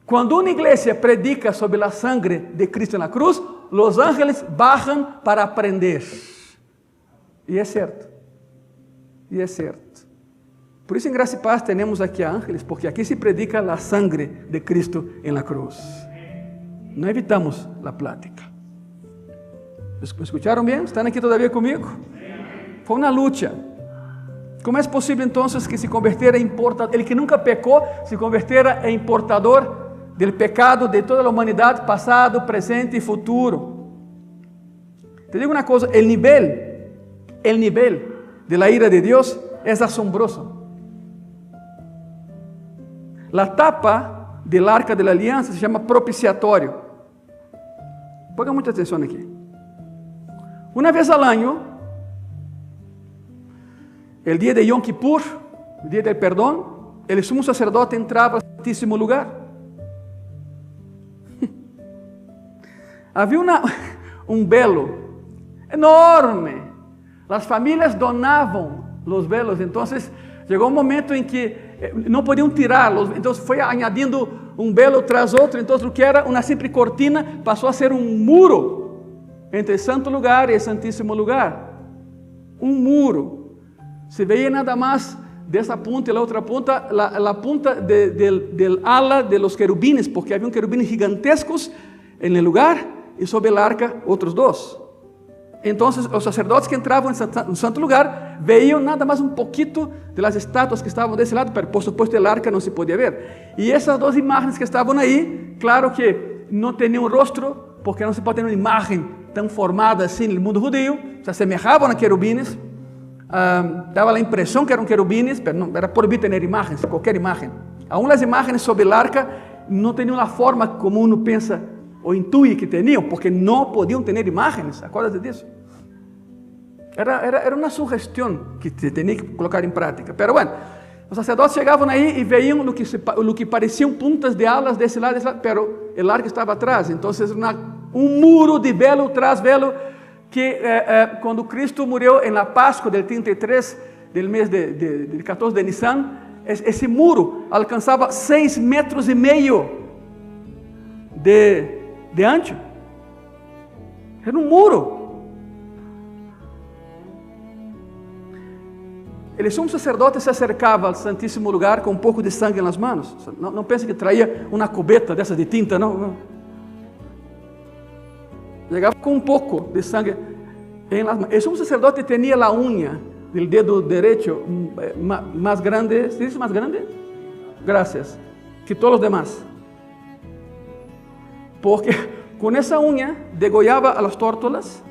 cuando una iglesia predica sobre la sangre de Cristo en la cruz, los ángeles bajan para aprender. Y es cierto, y es cierto. Por eso en Gracia y Paz tenemos aquí a ángeles, porque aquí se predica la sangre de Cristo en la cruz. No evitamos la plática. ¿Me escucharon bien? ¿Están aquí todavía conmigo? Fue una lucha. ¿Cómo es posible entonces que se convirtiera en portador? El que nunca pecó se convirtiera en portador del pecado de toda la humanidad, pasado, presente y futuro. Te digo una cosa, el nivel de la ira de Dios es asombroso. La tapa del arca de la alianza se llama propiciatorio. Ponga mucha atención aquí. Una vez al año, el día de Yom Kippur, el día del perdón, el sumo sacerdote entraba al santísimo lugar. Había un velo enorme. Las familias donaban los velos. Entonces llegó un momento en que no podían tirarlos. Entonces fue añadiendo un velo tras otro. Entonces lo que era una simple cortina pasó a ser un muro entre el santo lugar y el santísimo lugar. Un muro. Se veía nada más de esa punta y la otra punta, la punta del ala de los querubines, porque había querubines gigantescos en el lugar y sobre el arca otros dos. Entonces los sacerdotes que entraban en el santo lugar veían nada más un poquito de las estatuas que estaban de ese lado, pero por supuesto el arca no se podía ver. Y esas dos imágenes que estaban ahí, claro que no tenían un rostro, porque no se puede tener una imagen tan formada así en el mundo judío, se asemejaban a querubines, daba la impresión que eran querubines, pero no, era prohibido tener imágenes, cualquier imagen. Aún las imágenes sobre el arca no tenían la forma como uno piensa o intuye que tenían, porque no podían tener imágenes, acuérdate de eso. Era una sugestión que se tenía que colocar en práctica. Pero bueno, los sacerdotes llegaban ahí y veían lo que parecían puntas de alas de ese lado, pero el arca estaba atrás. Entonces un muro de velo tras velo que cuando Cristo murió en la Pascua del 33 del mes del 14 de Nisan, ese muro alcanzaba 6,5 metros de ancho. Era un muro. El sumo sacerdote se acercava al santíssimo lugar com um pouco de sangue nas manos. Não pense que traía uma cubeta dessa de tinta, não. Chegava com um pouco de sangue em las manos. El sumo sacerdote tinha a unha del dedo derecho mais grande, ¿se dice más grande? Gracias, que todos os demás. Porque com essa unha degollaba a las tórtolas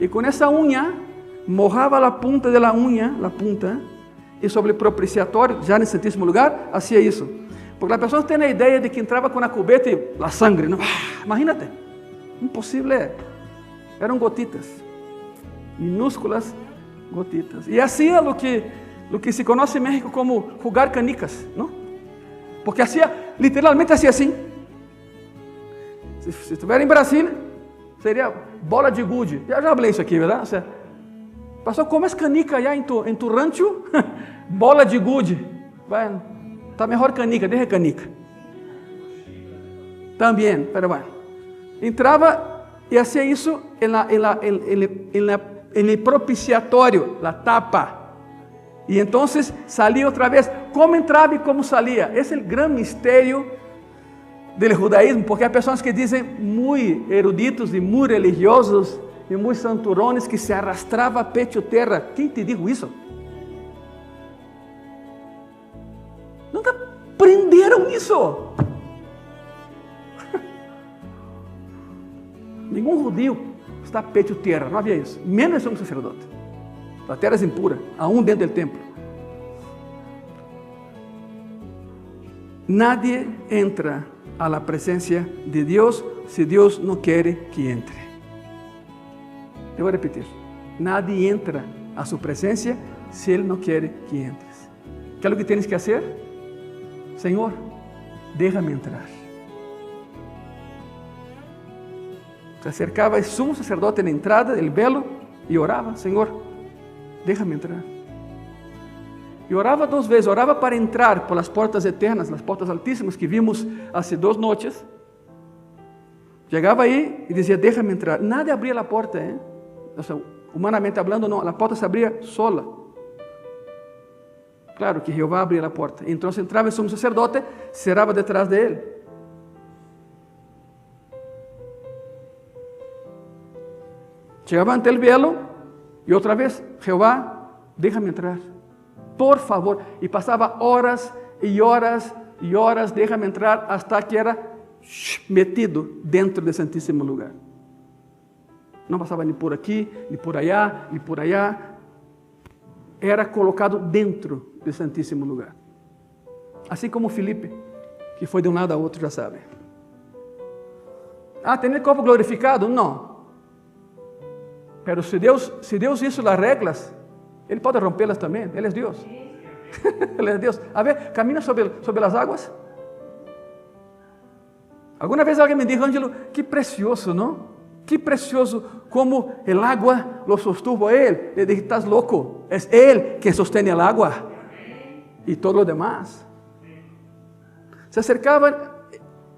e com essa unha mojaba la punta de la uña, la punta, y sobre el propiciatorio, ya en el santísimo lugar, hacía eso. Porque las personas tienen la idea de que entraba con una cubeta y la sangre, ¿no? Imagínate, imposible. Eran gotitas, minúsculas gotitas. Y hacía lo que se conoce en México como jugar canicas, ¿no? Porque hacía, literalmente hacía así. Si estuviera en Brasil, sería bola de gude. Ya hablé eso aquí, ¿verdad? O sea, pastor, comes canica allá en tu rancho? Bola de gude. Bueno, está mejor canica, deja canica. También, pero bueno. Entraba y hacía eso en el propiciatorio, la tapa. Y entonces salía otra vez. ¿Cómo entraba y cómo salía? Es el gran misterio del judaísmo, porque hay personas que dicen muy eruditos y muy religiosos e muitos santurones que se arrastrava pecho terra. Quem te dijo isso? Nunca aprenderam isso. Nenhum judío está pecho terra, não havia isso. Menos um sacerdote. A terra é impura, aún dentro do templo. Nadie entra a la presencia de Dios si Dios no quiere que entre. Eu vou repetir. Nadie entra a sua presença se Ele não quer que entres. ¿Qué es lo que tienes que hacer? Señor, déjame entrar. Se acercava el sumo sacerdote na entrada del velo e orava, Señor, déjame entrar. E orava 2 vezes, orava para entrar por las puertas eternas, las puertas altísimas que vimos hace 2 noches. Chegava aí e dizia, déjame entrar. Nadie abria a porta, O sea, humanamente hablando, no, la puerta se abría sola. Claro que Jehová abría la puerta. Entonces entraba el sumo sacerdote, cerraba detrás de él. Llegaba ante el velo y otra vez, Jehová, déjame entrar. Por favor. Y pasaba horas y horas y horas, déjame entrar, hasta que era metido dentro del santísimo lugar. Não passava nem por aqui, nem por allá, nem por allá. Era colocado dentro do santíssimo lugar. Assim como Filipe, que foi de um lado a outro, já sabe. Tem o corpo glorificado? Não. Mas se Deus hizo as regras, Ele pode rompê-las também. Ele é Deus. Ele é Deus. A ver, camina sobre as águas. Alguma vez alguém me disse, Ângelo, que precioso, não? Que precioso como el agua lo sostuvo a él. Le dije, estás loco. Es él que sostiene el agua. Y todo lo demás. Se acercaban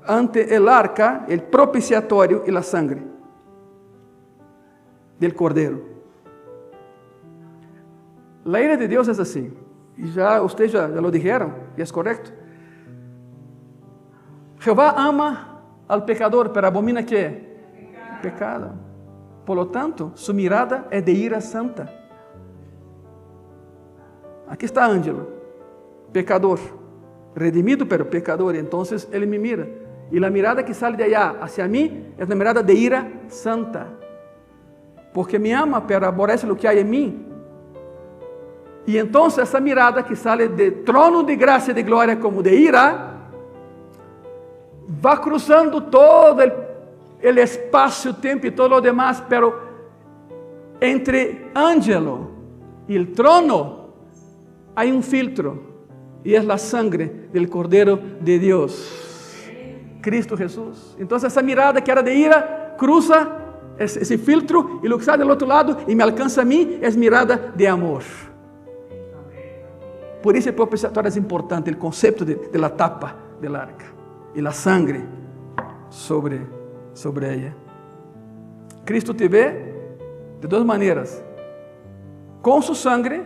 ante el arca, el propiciatorio y la sangre del cordero. La ira de Dios es así. Y ustedes ya lo dijeron, y es correcto. Jehová ama al pecador, pero abomina ¿qué? Pecado. Por lo tanto, su mirada es de ira santa. Aquí está Ângelo, pecador, redimido pero pecador, entonces él me mira. Y la mirada que sale de allá hacia mí es una mirada de ira santa. Porque me ama, pero aborrece lo que hay en mí. Y entonces esa mirada que sale del trono de gracia y de gloria como de ira, va cruzando todo el espacio, tiempo y todo lo demás, pero entre Ângelo y el trono hay un filtro, y es la sangre del Cordero de Dios, Cristo Jesús. Entonces esa mirada que era de ira cruza ese filtro, y lo que sale del otro lado y me alcanza a mí es mirada de amor. Por isso, el propiciatorio es importante, el concepto de la tapa del arca y la sangre sobre ella. Cristo te ve de dos maneras: con su sangre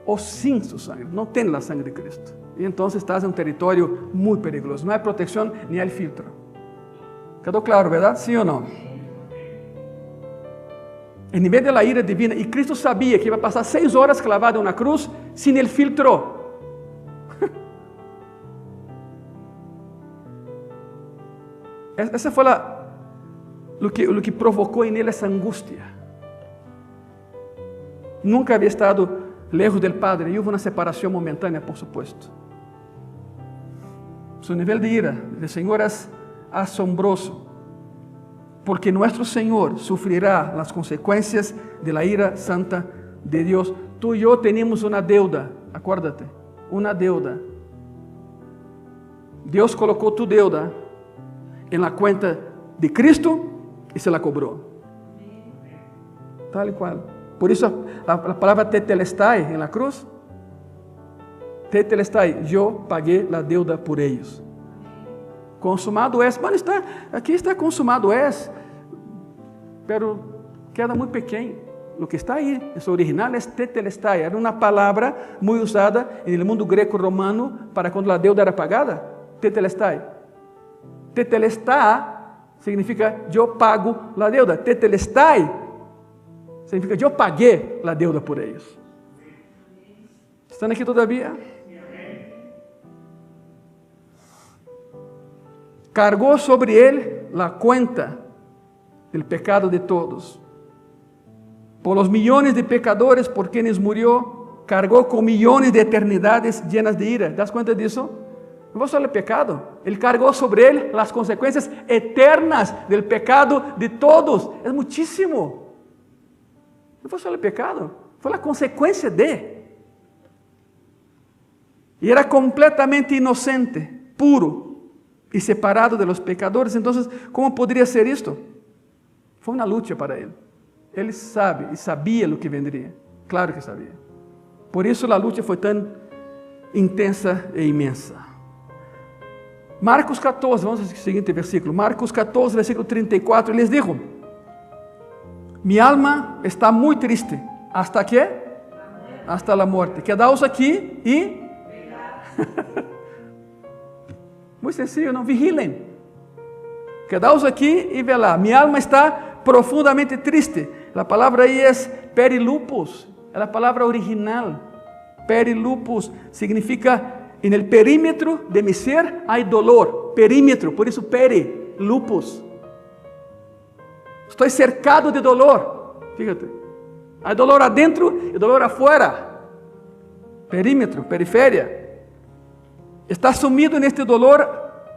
o sin su sangre. No tiene la sangre de Cristo. Y entonces estás en un territorio muy peligroso. No hay protección ni hay filtro. ¿Quedó claro, verdad? ¿Sí o no? En nivel de la ira divina. Y Cristo sabía que iba a pasar 6 horas clavado en una cruz sin el filtro. Essa foi lo que provocou em ele essa angústia. Nunca havia estado lejos del Padre, y hubo una separación momentánea, por supuesto. Su nivel de ira del Señor es asombroso, porque nuestro Señor sufrirá las consecuencias de la ira santa de Dios. Tú y yo tenemos una deuda, acuérdate, una deuda. Dios colocó tu deuda en la cuenta de Cristo y se la cobró. Tal y cual. Por isso a palavra tetelestai em la cruz, tetelestai, eu paguei a deuda por eles. Consumado es, bueno, aqui está consumado es, pero queda muito pequeno. O que está aí, esse original é tetelestai, era uma palavra muito usada no mundo greco-romano para quando a deuda era pagada, tetelestai. Tetelestai significa eu pago a deuda, tetelestai significa eu paguei a deuda por eles. Estão aqui todavia? Cargou sobre ele a cuenta del pecado de todos. Por los millones de pecadores por quienes murió, cargou com millones de eternidades llenas de ira. ¿Das cuenta disso? Não foi só o pecado, ele cargou sobre ele as consequências eternas del pecado de todos. É muitíssimo. Não foi só o pecado, foi a consequência de. E era completamente inocente, puro e separado de los pecadores. Então, como poderia ser isto? Foi uma luta para ele. Ele sabe e sabia o que vendria. Claro que sabia. Por isso a luta foi tão intensa e imensa. Marcos 14, vamos ao seguinte versículo. Marcos 14, versículo 34. Ele les dijo: mi alma está muy triste. ¿Hasta qué? Hasta la muerte. Quedaos aquí y... Muy sencillo, ¿no? Vigilen. Quedaos aquí y velá. Mi alma está profundamente triste. La palabra ahí es perilupus. Es la palabra original. Perilupus significa en el perímetro de mi ser hay dolor. Perímetro, por eso perilupus. Estou cercado de dolor. Fíjate. Há dolor adentro e dolor afuera. Perímetro, periferia. Está sumido neste dolor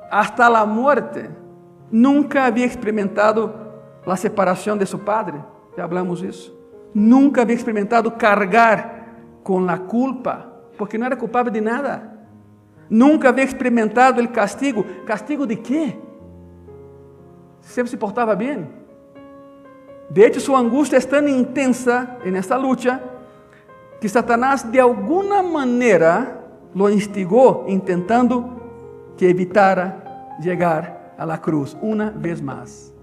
hasta la muerte. Nunca havia experimentado a separação de seu padre. Já hablamos isso. Nunca havia experimentado cargar com a culpa, porque não era culpável de nada. Nunca havia experimentado o castigo. ¿Castigo de quê? Sempre se portava bem. De hecho, sua angústia é tão intensa nessa luta que Satanás de alguma maneira lo instigou, intentando que evitara chegar a la cruz uma vez mais.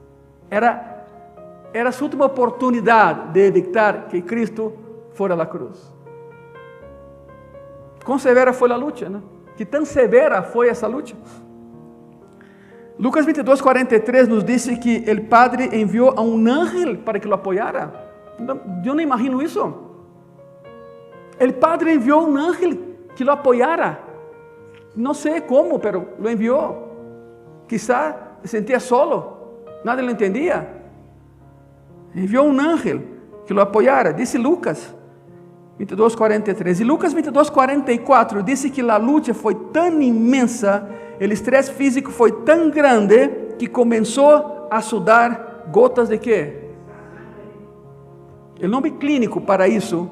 Era sua última oportunidade de evitar que Cristo fora a la cruz. Quão severa foi a luta, né? Que tão severa foi essa luta? Lucas 22:43 nos dice que el Padre envió a un ángel para que lo apoyara. Yo no imagino eso. El Padre envió a un ángel que lo apoyara. No sé cómo, pero lo envió. Quizá se sentía solo, nadie lo entendía. Envió un ángel que lo apoyara, dice Lucas 22:43. E Lucas 22:44 dice que a luta foi tão imensa, o estresse físico foi tão grande, que começou a sudar gotas de quê? O nome clínico para isso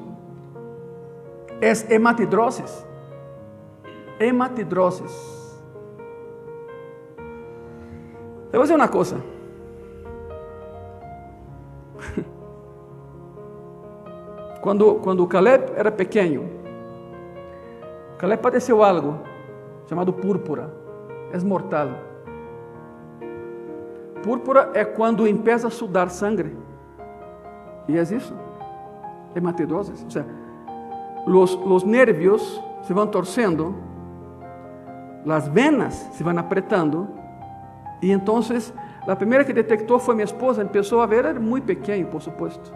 é hematidrosis. Hematidrosis. Eu vou dizer uma coisa. Quando Caleb era pequeno, Caleb padeceu algo chamado púrpura. É mortal. Púrpura é quando empieza a sudar sangue. E é isso. Hematidrosis. Ou seja, os nervios se vão torcendo, as venas se vão apretando, e então, a primeira que detectou foi minha esposa, começou a ver, era muito pequeno, por supuesto.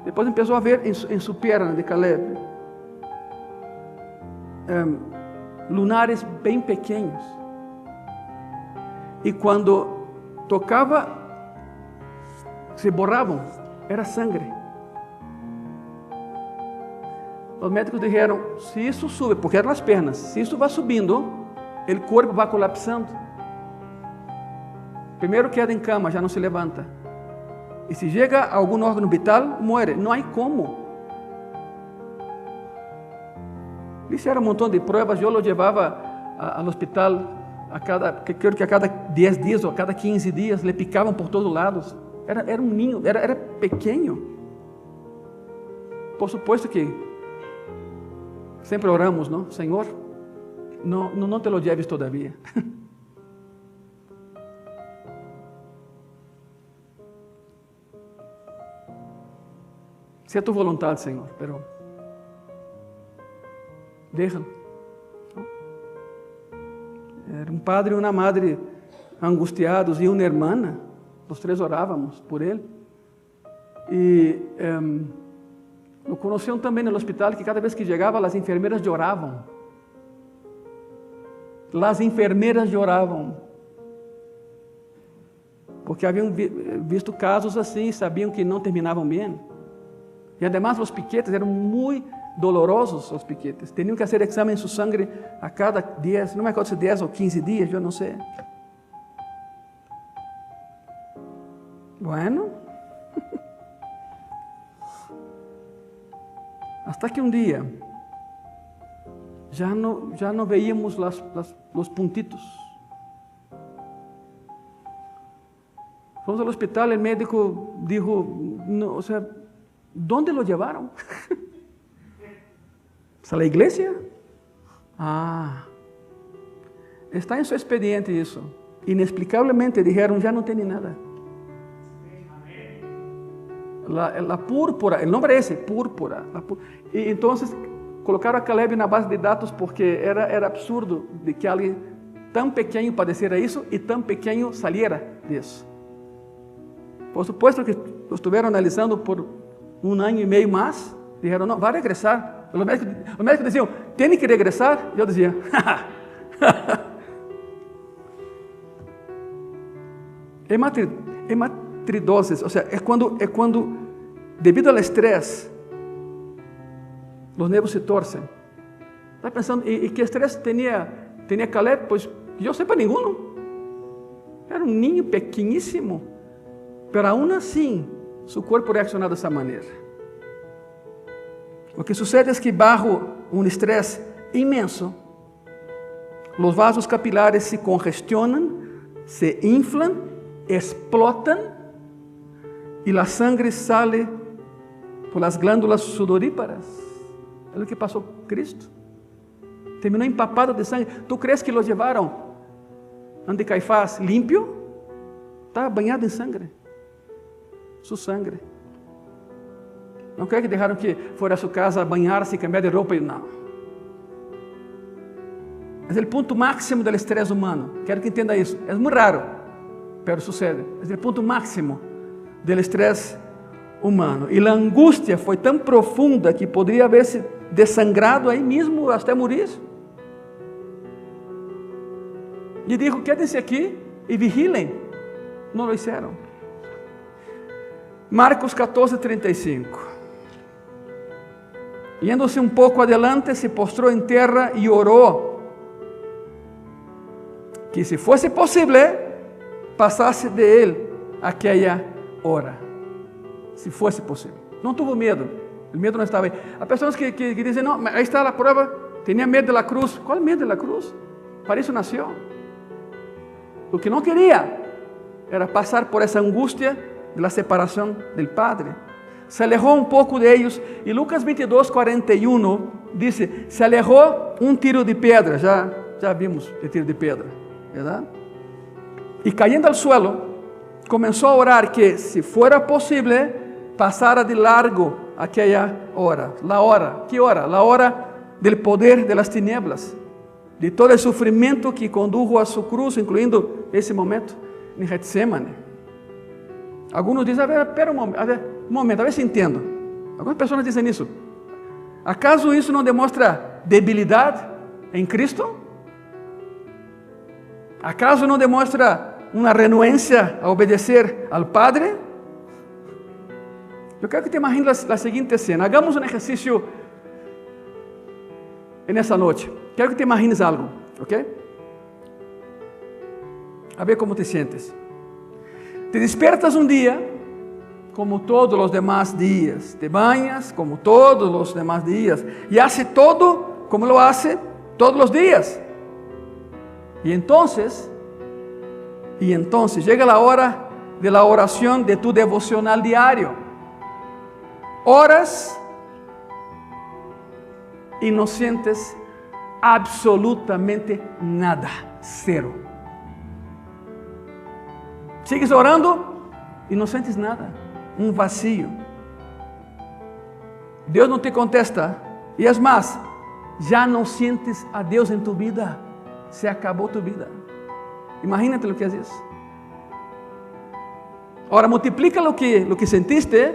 Depois começou a ver em sua perna de Caleb lunares bem pequenos. E quando tocava, se borravam, era sangue. Os médicos disseram, se isso sube, porque eram as pernas, se isso vai subindo, o corpo vai colapsando. Primeiro queda em cama, já não se levanta. E se chega a algum órgão vital, muere. Não há como. Fizeram um montão de provas, eu o levava ao hospital creio que a cada 10 dias ou a cada 15 dias, le picavam por todos lados. Era um ninho, era pequeno. Por supuesto que sempre oramos, não? Senhor, não te lo lleves todavía. Se é tu vontade, Senhor, pero déjalo. Era um padre e uma madre angustiados e uma irmã. Os três orávamos por ele. E lo conheciam também no hospital, que cada vez que chegava, as enfermeiras choravam. As enfermeiras choravam. Porque haviam visto casos assim e sabiam que não terminavam bem. E además os piquetes eram muito dolorosos, os piquetes. Tinham que fazer exame em sua sangue a cada 10, não me acordo se 10 ou 15 dias, eu não sei. Bueno. Hasta que um dia já não veíamos os pontitos. Fomos ao hospital, o médico dijo, no, o sea, ¿dónde lo llevaron? ¿A la iglesia? Ah, está en su expediente eso. Inexplicablemente dijeron, ya no tiene nada. La púrpura, el nombre es ese, púrpura. Y entonces colocaron a Caleb na base de dados porque era absurdo de que alguien tan pequeño padeciera eso y tan pequeño saliera de eso. Por supuesto que lo estuvieron analizando por 1 año y medio más. Dijeron, no, va a regresar. Los médicos decían, tiene que regresar. Yo decía, hematidrosis, o sea, es cuando debido al estrés, los nervios se torcen. Está pensando, ¿y qué estrés tenía Caleb? Pues yo sepa ninguno. Era un niño pequeñísimo, pero aún así, su cuerpo reaccionó de esa manera. O que sucede es que bajo un estrés inmenso, los vasos capilares se congestionan, se inflan, explotan y la sangre sale por las glándulas sudoríparas. Es lo que pasó Cristo. Terminó empapado de sangre. ¿Tú crees que lo llevaron ante Caifás limpio? Estaba bañado en sangre. Su sangre. Não creio que deixaram que fora a sua casa banhar-se e cambiar de roupa. Não. É o ponto máximo do estresse humano. Quero que entenda isso. É muito raro, mas sucede. É o ponto máximo do estresse humano. E a angústia foi tão profunda que poderia haver se desangrado aí mesmo até morir. E dijo: quédense aqui e vigilem. Não lo hicieron. Marcos 14:35. Yéndose um pouco adelante, se postrou em terra e orou que, se fosse possível, passasse de ele aquela hora. Se fosse possível. Não tuvo medo. O medo não estava aí. Há pessoas que dizem: não, aí está a prova. Tinha medo da cruz. Qual medo da cruz? Para isso nasceu. O que não queria era passar por essa angústia da separação do Padre. Se alejou um pouco de eles. E Lucas 22:41 diz: se alejou um tiro de pedra. Já vimos o tiro de pedra, verdade? E caindo ao suelo, começou a orar que, se fora possível, passara de largo aquela hora. La hora, que hora? La hora del poder de las tinieblas, de todo o sofrimento que condujo a sua cruz, incluindo esse momento em Getsemane. Alguns dizem: espera um momento, a ver se entendo. Algumas pessoas dizem isso. Acaso isso não demonstra debilidade em Cristo? Acaso não demonstra uma renuência a obedecer ao Padre? Eu quero que te imagines a seguinte cena. Hagamos um exercício nessa noite. Quero que te imagines algo, ok? A ver como te sientes. Te despertas um dia, como todos os demás dias. Te bañas como todos os demás dias. E hace todo como lo hace todos os dias. E então chega a hora de la oração de tu devocional diário. Oras e não sientes absolutamente nada. Zero. Sigues orando e não sentes nada. Um vazio. Deus não te contesta. E é mais, já não sientes a Deus em tu vida. Se acabou tu vida. Imagínate o que é isso. Agora multiplica o que sentiste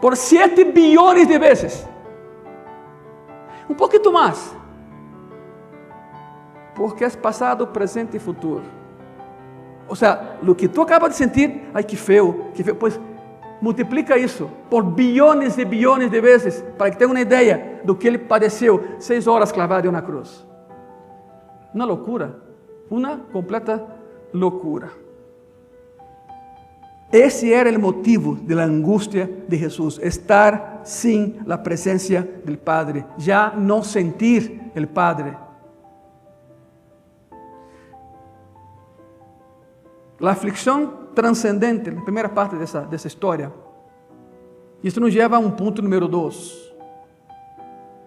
por 7 bilhões de vezes. Um pouquinho mais. Porque é passado, presente e futuro. Ou seja, o que tu acabas de sentir, ai que feio, pois multiplica isso por bilhões e bilhões de vezes, para que tenha uma ideia do que ele padeceu 6 horas clavado em uma cruz. Uma loucura, uma completa loucura. Esse era o motivo da angústia de Jesus, estar sem a presença do Padre, já não sentir o Padre. A aflição transcendente, na primeira parte dessa história. Isso nos leva a um ponto número 2.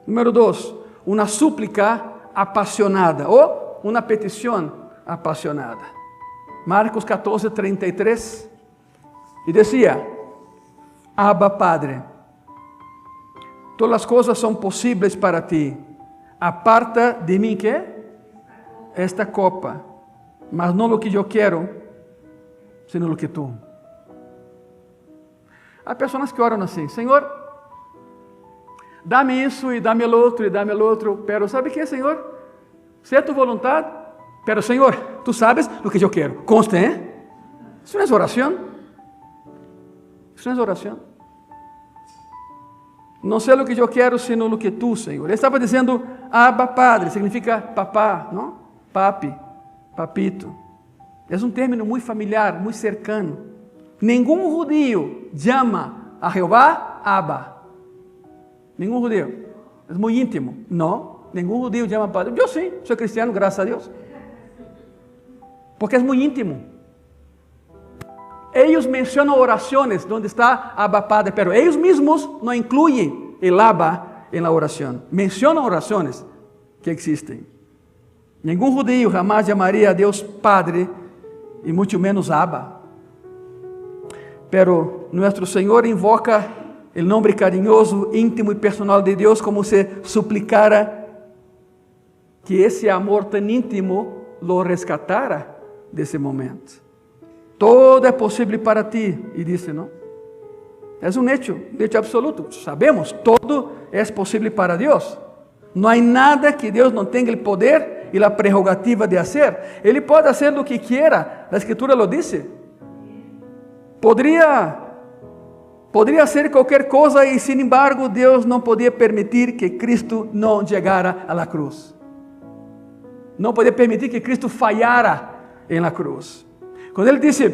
Número 2, uma súplica apaixonada, ou uma petição apaixonada. Marcos 14:33, e dizia: Abba Padre, todas as coisas são possíveis para ti. Aparta de mim que esta copa, mas não o que eu quero, sino o que tu. Há pessoas que oram assim: Senhor, dá-me isso e dá-me o outro e dá-me o outro, pero sabe que, Senhor? Se é tu vontade, pero Senhor, tu sabes o que eu quero. Conste, hein? Isso não é oração. Isso não é oração. Não sei o que eu quero, sino o que tu, Senhor. Ele estava dizendo Abba Padre, significa papá, não? Papi, papito. É um término muito familiar, muito cercano. Nenhum judío chama a Jeová Abba. Nenhum judío. É muito íntimo. Não, nenhum judío chama a Padre. Eu sim, sou cristiano, graças a Deus. Porque é muito íntimo. Eles mencionam orações onde está Abba Padre, pero eles mesmos não incluem el Abba en la oração. Mencionam orações que existem. Nenhum judío jamais chamaria a Deus Padre, e muito menos Abba. Pero nuestro Senhor invoca o nome carinhoso, íntimo e personal de Deus como se suplicara que esse amor tão íntimo lo rescatara desse momento. Todo é possível para ti, e disse, não? É um hecho absoluto. Sabemos, todo é possível para Deus. Não há nada que Deus não tenha o poder e a prerrogativa de fazer. Ele pode fazer o que quiera, a Escritura lo disse. Poderia ser qualquer coisa e, sin embargo, Deus não podia permitir que Cristo não chegara a la cruz. Não podia permitir que Cristo falhara em la cruz. Quando Ele disse,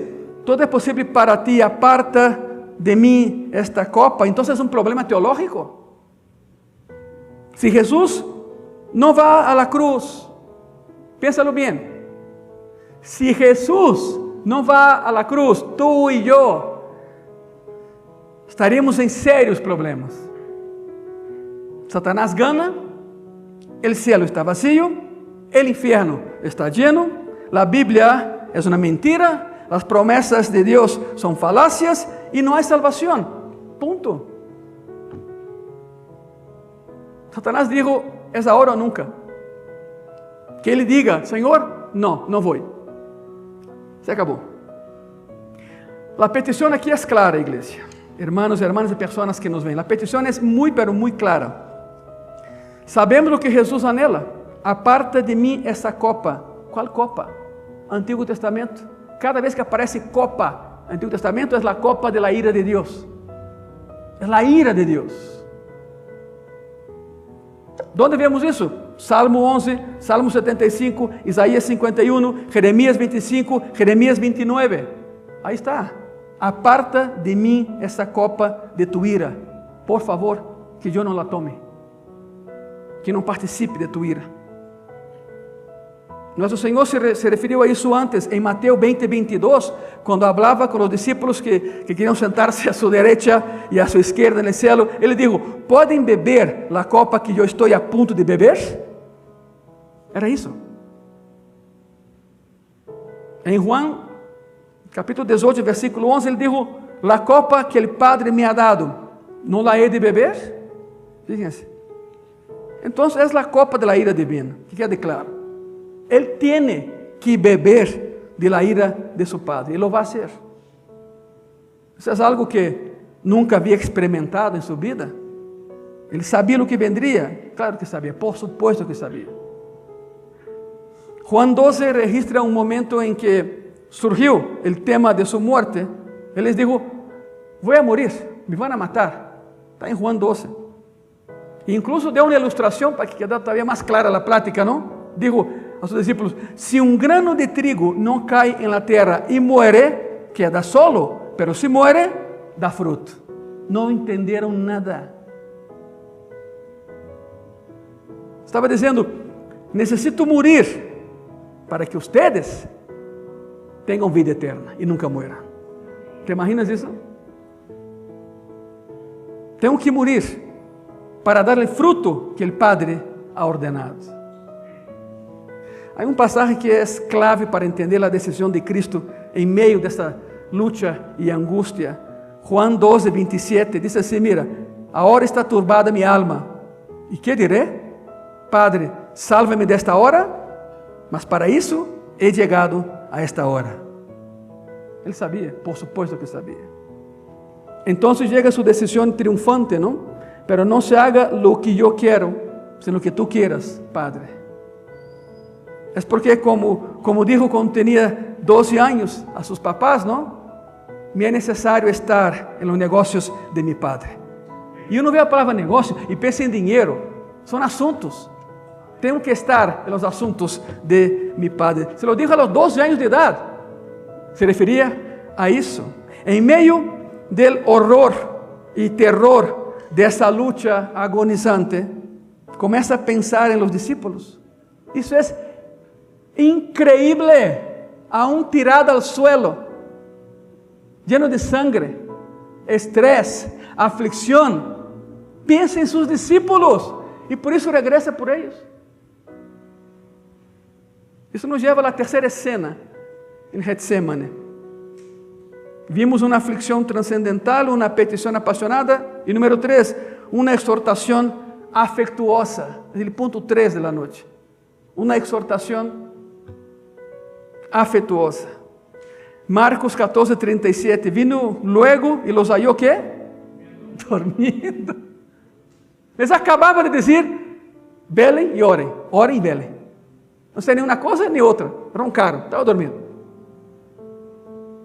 todo é possível para ti, aparta de mim esta copa, então é um problema teológico. Se Jesus não vai a la cruz, piénsalo bem. Se Jesus não vai a la cruz, tu e eu estaríamos em sérios problemas. Satanás gana, o céu está vazio, o inferno está lleno, a Bíblia é uma mentira, as promessas de Deus são falácias e não há salvação. Ponto. Satanás dijo, é agora ou nunca. Que ele diga, Senhor, não vou. Se acabou. A petição aqui é clara, igreja. Hermanos, hermanas e pessoas que nos veem. A petição é muito, pero muito clara. Sabemos o que Jesus anela. Aparta de mim essa copa. Qual copa? Antigo Testamento. Cada vez que aparece copa, Antigo Testamento, é a copa de la ira de Deus. É a ira de Deus. ¿Dónde vemos isso? Salmo 11, Salmo 75, Isaías 51, Jeremias 25, Jeremias 29. Aí está. Aparta de mim essa copa de tu ira. Por favor, que eu não la tome. Que não participe de tu ira. Nosso Senhor se referiu a isso antes, em Mateus 20, 22, quando falava com os discípulos que queriam sentar-se a sua direita e a sua esquerda no céu. Ele disse, podem beber a copa que eu estou a ponto de beber? Era isso. Em Juan, capítulo 18, versículo 11, ele disse, a copa que o Padre me ha dado, não la he de beber? Fíjense. Então, é a copa de la ira divina, que quede claro. Ele tem que beber de la ira de su Padre, e lo vai fazer. Isso é algo que nunca havia experimentado em sua vida. Ele sabia o que vendria? Claro que sabia, por supuesto que sabia. Juan 12 registra um momento em que surgiu o tema de sua morte. Ele les dijo, vou a morir, me vão a matar. Está em Juan 12. E incluso deu uma ilustração para que quede todavía mais clara a plática, não? Digo a seus discípulos, se um grano de trigo não cai em la terra e muere, queda solo, pero se muere, dá fruto. Não entenderam nada. Estava dizendo, necessito morir para que ustedes tenham vida eterna e nunca mueram. ¿Te imaginas isso? Tenho que morir para dar o fruto que o Padre ha ordenado. Há um passagem que é clave para entender a decisão de Cristo em meio dessa luta e angústia. Juan 12, 27, diz assim, mira, agora está turbada minha alma. E que diré? Padre, salva-me desta hora, mas para isso he chegado a esta hora. Ele sabia, por supuesto que sabia. Então chega a sua decisão triunfante, não? Pero não se haga lo que eu quero, sino que tu quieras, Padre. É porque, como dijo quando tinha 12 anos a seus papás, não? Me é necessário estar em los negócios de mi Padre. E eu não vejo a palavra negócio e penso em dinheiro. São assuntos. Tenho que estar em los assuntos de mi Padre. Se lo dijo a los 12 anos de idade. Se referia a isso. Em meio del horror e terror dessa luta agonizante, começa a pensar em los discípulos. Isso é increíble, aún tirado al suelo, lleno de sangre, estrés, aflicción. Piensa en sus discípulos y por eso regresa por ellos. Isso nos lleva a la tercera escena en Getsemane. Vimos uma aflicção transcendental, uma petição apaixonada e número 3, uma exortação afectuosa. É o ponto 3 da noite. uma exortação afetuosa. Marcos 14:37, vino luego e los halló, ¿qué? Dormindo. Eles acabavam de dizer, velem e orem, orem e velem. Não sei nem uma coisa nem outra, roncaram, estavam dormindo.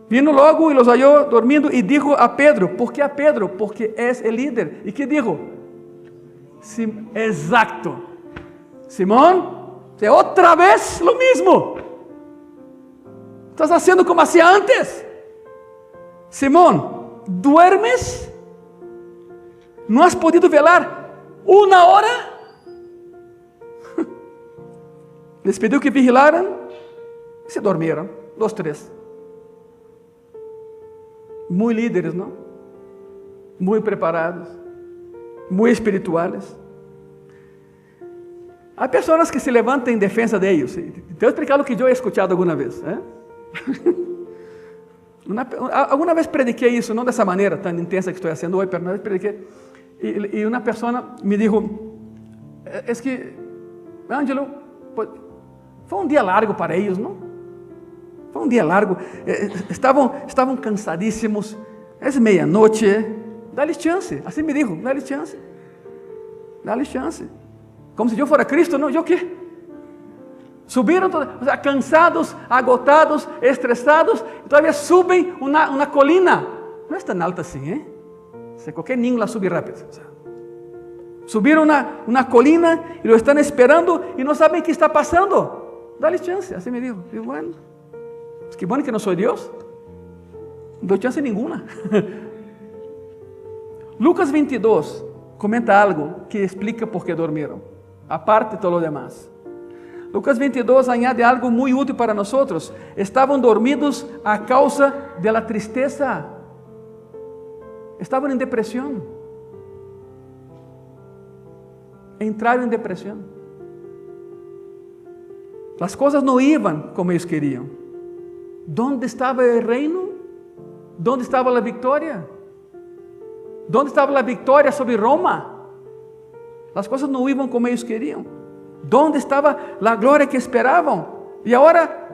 Vino logo e los halló dormindo e dijo a Pedro, ¿por qué a Pedro? Porque es el líder. ¿Y qué dijo? Exacto. Simón, otra vez lo mismo. Estás haciendo como hacía antes. Simón, ¿duermes? ¿No has podido velar una hora? Les pidió que vigilaran y se durmieron, los tres. Muy líderes, ¿no? Muy preparados, muy espirituales. Hay personas que se levantan en defensa de ellos. Te voy a explicar lo que yo he escuchado alguna vez. Alguna vez prediqué isso, não dessa maneira tão intensa que estou fazendo hoje, mas uma vez prediquei, e uma pessoa me disse, é que, Ângelo, foi um dia largo para eles, não? Foi um dia largo, estavam cansadíssimos, é meia-noite, dá-lhes chance, assim me dijo, dá-lhes chance, como se eu fosse Cristo, não, eu o quê? Subiram, cansados, agotados, estressados, e todavía subem uma colina, não é tão alta assim, hein? Se qualquer ninho lá sube rápido. Subiram uma colina e lo estão esperando e não sabem o que está passando. Dá-lhes chance, assim me dijo. E bueno, que bom que não sou Deus, não dou chance nenhuma. Lucas 22 comenta algo que explica por que dormiram, aparte de todo lo demás. Lucas 22 añade algo muy útil para nosotros. Estaban dormidos a causa de la tristeza. Estaban en depresión. Entraron en depresión. Las cosas no iban como ellos querían. ¿Dónde estaba el reino? ¿Dónde estaba la victoria? ¿Dónde estaba la victoria sobre Roma? Las cosas no iban como ellos querían. ¿Dónde estaba la gloria que esperaban? Y ahora,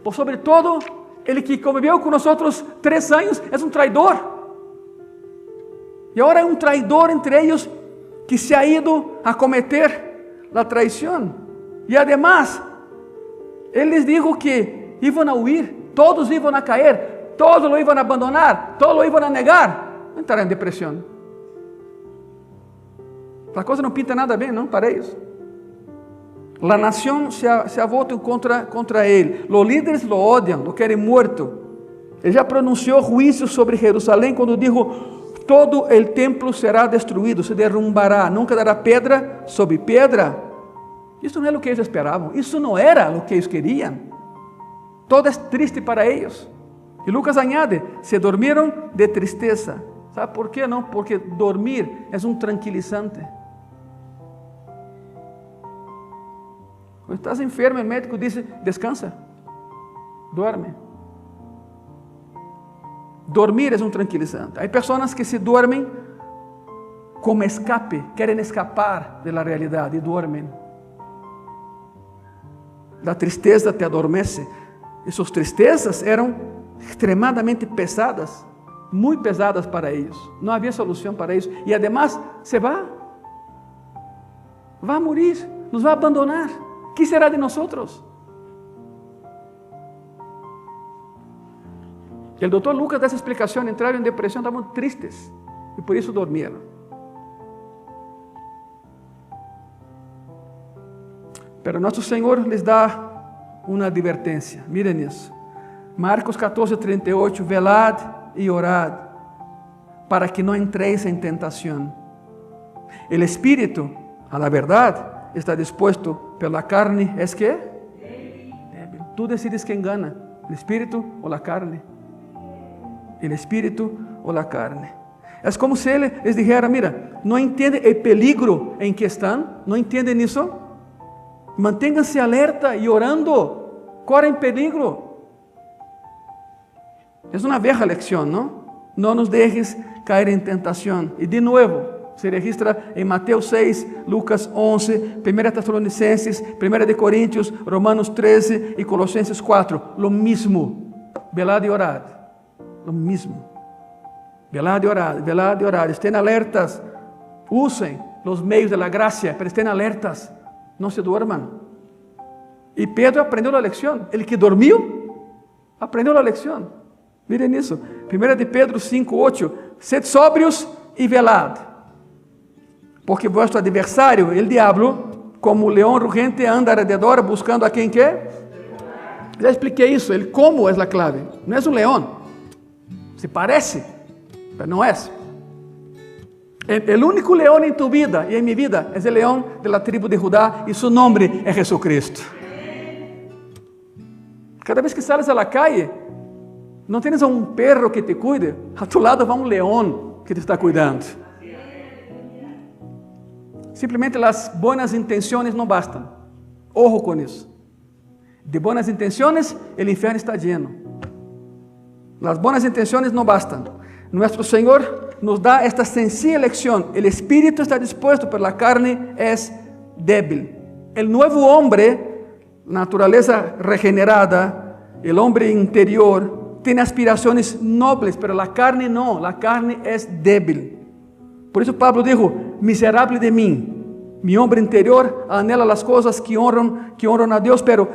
por sobre todo, el que convivió con nosotros 3 años es un traidor. Y ahora hay un traidor entre ellos que se ha ido a cometer la traición. Y además, él les dijo que iban a huir, todos iban a caer, todos lo iban a abandonar, todos lo iban a negar. Entraron en depresión. La cosa no pinta nada bien, ¿no? Para ellos. La nación se ha vuelto contra él. Los líderes lo odian, lo quieren muerto. Él ya pronunció juicio sobre Jerusalén cuando dijo, todo el templo será destruido, se derrumbará, não quedará pedra sobre pedra. Isso não é o que eles esperavam, isso não era o que eles queriam. Todo é triste para eles. E Lucas añade, se dormiram de tristeza. ¿Sabe por quê? Não, porque dormir é um tranquilizante. Quando estás enfermo, o médico diz, descansa, duerme. Dormir é um tranquilizante. Há pessoas que se dormem como escape, querem escapar da realidade e dormem. A tristeza te adormece. E suas tristezas eram extremadamente pesadas, muito pesadas para eles. Não havia solução para eles. E además, se vai morir, nos vai abandonar. ¿Qué será de nosotros? El doctor Lucas da esa explicación, entraron en depresión, estaban tristes y por eso dormieron. Pero nuestro Señor les da una advertencia, miren eso. Marcos 14:38, velad y orad para que no entréis en tentación. El espíritu, a la verdad, está dispuesto, pero la carne es ¿qué? Débil. Tú decides quién gana, el espíritu o la carne. El espíritu o la carne. Es como si él les dijera, mira, no entienden el peligro en que están, no entienden eso. Manténganse alerta y orando, corren peligro. Es una vieja lección, ¿no? No nos dejes caer en tentación. Y de nuevo, Se registra en Mateo 6, Lucas 11, 1 Tesalonicenses, 1 de Corintios, Romanos 13 y Colosenses 4. Lo mismo. Velad y orad. Lo mismo. Velad y orad, velad y orad. Estén alertas. Usen los medios de la gracia, pero estén alertas. No se duerman. Y Pedro aprendió la lección. El que dormió, aprendió la lección. Miren eso. 1 de Pedro 5, 8. Sed sobrios y velad. Porque vuestro adversario, el diablo, como león rugente, anda alrededor buscando a quien qué. Já expliquei isso. El cómo es la clave. No es un león. Se parece, pero no es. El único león en tu vida y en mi vida es el león de la tribu de Judá y su nombre es Jesucristo. Cada vez que sales a la calle, no tienes a un perro que te cuide, a tu lado va un león que te está cuidando. Simplesmente las buenas intenciones no bastan. Ojo con eso. De buenas intenciones, el infierno está lleno. Las buenas intenciones no bastan. Nuestro Señor nos da esta sencilla lección. El espíritu está dispuesto, pero la carne es débil. El nuevo hombre, naturaleza regenerada, el hombre interior, tiene aspiraciones nobles, pero la carne no, la carne es débil. Por eso Pablo dijo, miserable de mí, mi hombre interior anhela las cosas que honran a Dios, pero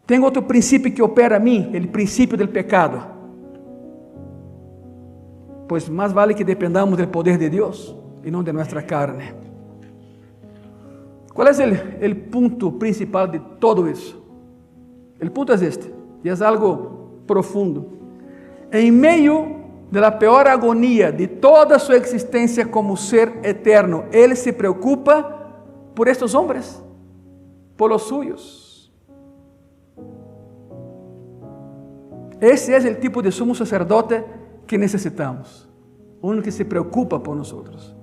tengo otro principio que opera a mí, el principio del pecado. Pues más vale que dependamos del poder de Dios y no de nuestra carne. ¿Cuál es el punto principal de todo eso? El punto es este, y es algo profundo. En medio de la peor agonía de toda su existencia como ser eterno, Él se preocupa por estos hombres, por los suyos. Ese es el tipo de sumo sacerdote que necesitamos. Uno que se preocupa por nosotros.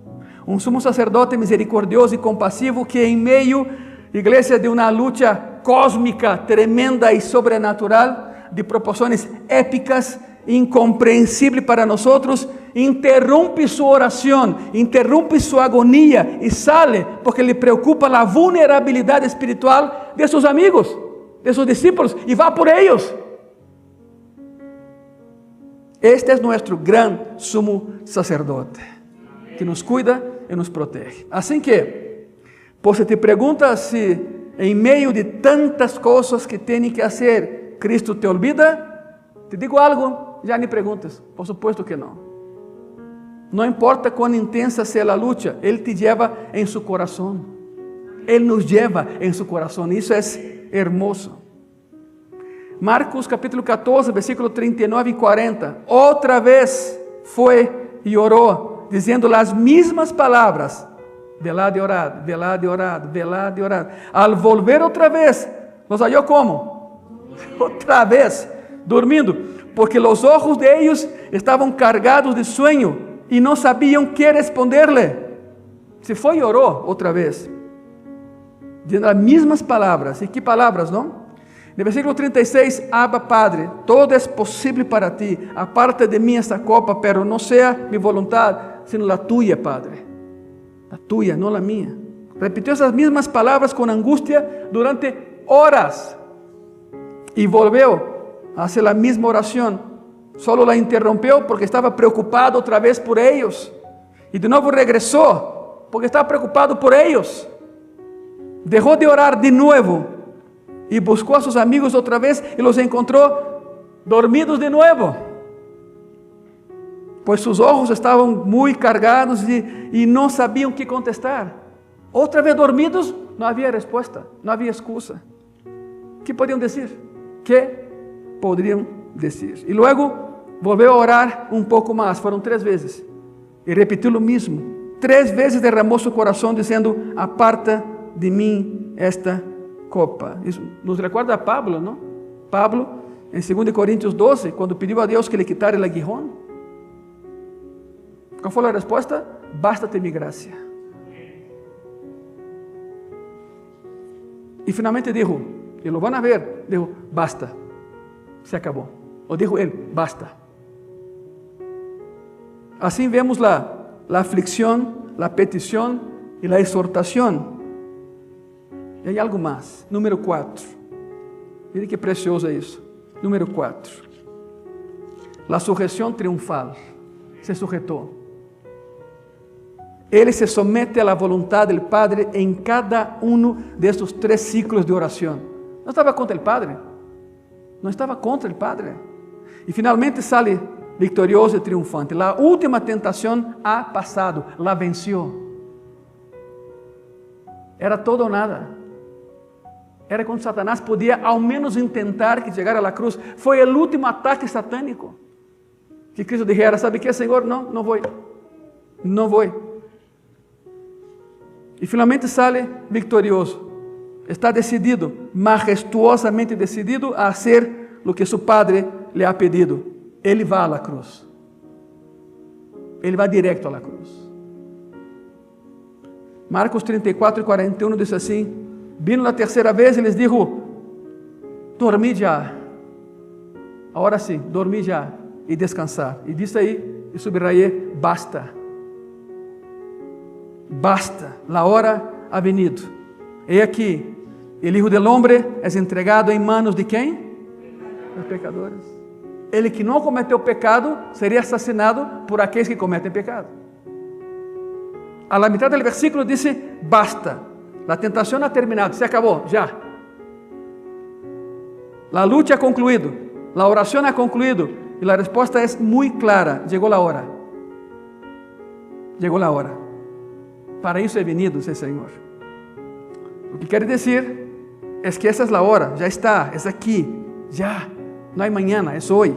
Un sumo sacerdote misericordioso y compasivo que en medio, iglesia, de una lucha cósmica, tremenda y sobrenatural, de proporciones épicas, incomprehensible para nosotros, interrumpe su oración, interrumpe su agonía y sale porque le preocupa la vulnerabilidad espiritual de sus amigos, de sus discípulos, y va por ellos. Este es nuestro gran sumo sacerdote, que nos cuida y nos protege. Así que, pues si te preguntas si en medio de tantas cosas que tiene que hacer, Cristo te olvida, te digo algo, ya ni preguntes, por supuesto que no. No importa cuán intensa sea la lucha, Él te lleva en su corazón. Él nos lleva en su corazón, y eso es hermoso. Marcos capítulo 14, versículo 39 y 40. Otra vez fue y oró, diciendo las mismas palabras. Velad y orad, velad y orad, velad y orad. Al volver otra vez, los halló ¿cómo? Otra vez, durmiendo, porque los ojos de ellos estaban cargados de sueño y no sabían qué responderle. Se fue y oró otra vez, diciendo las mismas palabras. ¿Y qué palabras, no? En el versículo 36, Abba Padre, todo es posible para ti, aparte de mí esta copa, pero no sea mi voluntad, sino la tuya, Padre. La tuya, no la mía. Repitió esas mismas palabras con angustia durante horas y volvió a hacer la misma oración. Solo la interrumpió porque estaba preocupado otra vez por ellos. Y de nuevo regresó porque estaba preocupado por ellos. Dejó de orar de nuevo y buscó a sus amigos otra vez y los encontró dormidos de nuevo. Pues sus ojos estaban muy cargados y no sabían qué contestar. Otra vez dormidos, no había respuesta, no había excusa. ¿Qué podían decir? ¿Qué podrían decir? Y luego volvió a orar un poco más, fueron 3 veces. Y repitió lo mismo. 3 veces derramó su corazón diciendo, aparta de mí esta copa. Isso nos recuerda a Pablo, ¿no? Pablo, en 2 Corintios 12, cuando pidió a Dios que le quitara el aguijón. ¿Cuál fue la respuesta? Bástate mi gracia. Y finalmente dijo, y lo van a ver, dijo, basta, se acabó. O dijo él, basta. Así vemos la la aflicción, la petición y la exhortación. E hay algo más. Número 4. Mire que precioso é isso. Número 4. La sujeción triunfal. Se sujetou. Ele se somete a la voluntad del Padre en cada uno de estos 3 ciclos de oración. No estaba contra el Padre. No estaba contra el Padre. Y finalmente sale victorioso y triunfante. La última tentación ha pasado. La venció. Era todo ou nada. Era quando Satanás podia ao menos intentar que chegara a la cruz. Foi o último ataque satânico. Que Cristo dijera, sabe que, Senhor? Não vou. Não vou. E finalmente sale victorioso. Está decidido, majestuosamente decidido a hacer lo que su Padre le ha pedido. Ele vai à cruz. Ele vai direto à cruz. Marcos 34 e 41 diz assim: vino a terceira vez e lhes dijo: dormi já. Agora sim, dormi já e descansar. E disse aí, e subrayé: basta. Basta, la hora ha venido. He aquí, el Hijo del Hombre es entregado en manos de quem? Los pecadores. Ele que não cometeu pecado seria assassinado por aqueles que cometem pecado. A la mitad del versículo dice: basta, la tentación ha terminado, se acabó, ya. La lucha ha concluido, la oración ha concluido, y la respuesta es muy clara: llegó la hora. Llegó la hora. Para isso é venido esse Senhor. O que quer dizer é que essa é a hora, já está, é aqui, já. Não é amanhã, é hoje.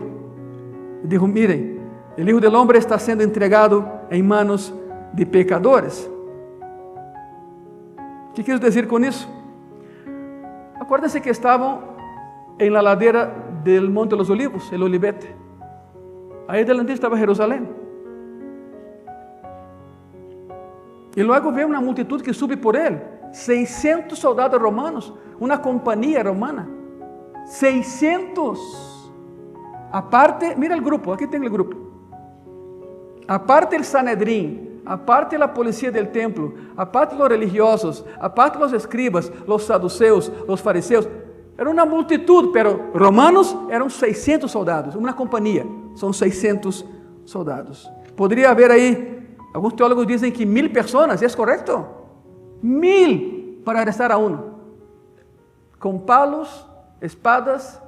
Eu digo, miren, o Hijo del Hombre está sendo entregado em manos de pecadores. O que quero dizer com isso? Acuérdense que estavam em la ladera del Monte de los Olivos, el Olivete. Aí delante estava Jerusalém. E logo vê uma multitud que sube por ele. 600 soldados romanos, uma companhia romana. 600. Aparte, mira o grupo, aqui tem o grupo. Aparte el Sanedrín, aparte la policía del templo, aparte los religiosos, aparte los escribas, los saduceos, los fariseos. Era uma multitud, pero romanos eram 600 soldados, uma companhia. São 600 soldados. Poderia haver aí, alguns teólogos dizem que 1000 pessoas, é correto? 1000 para arrestar a um. Com palos, espadas,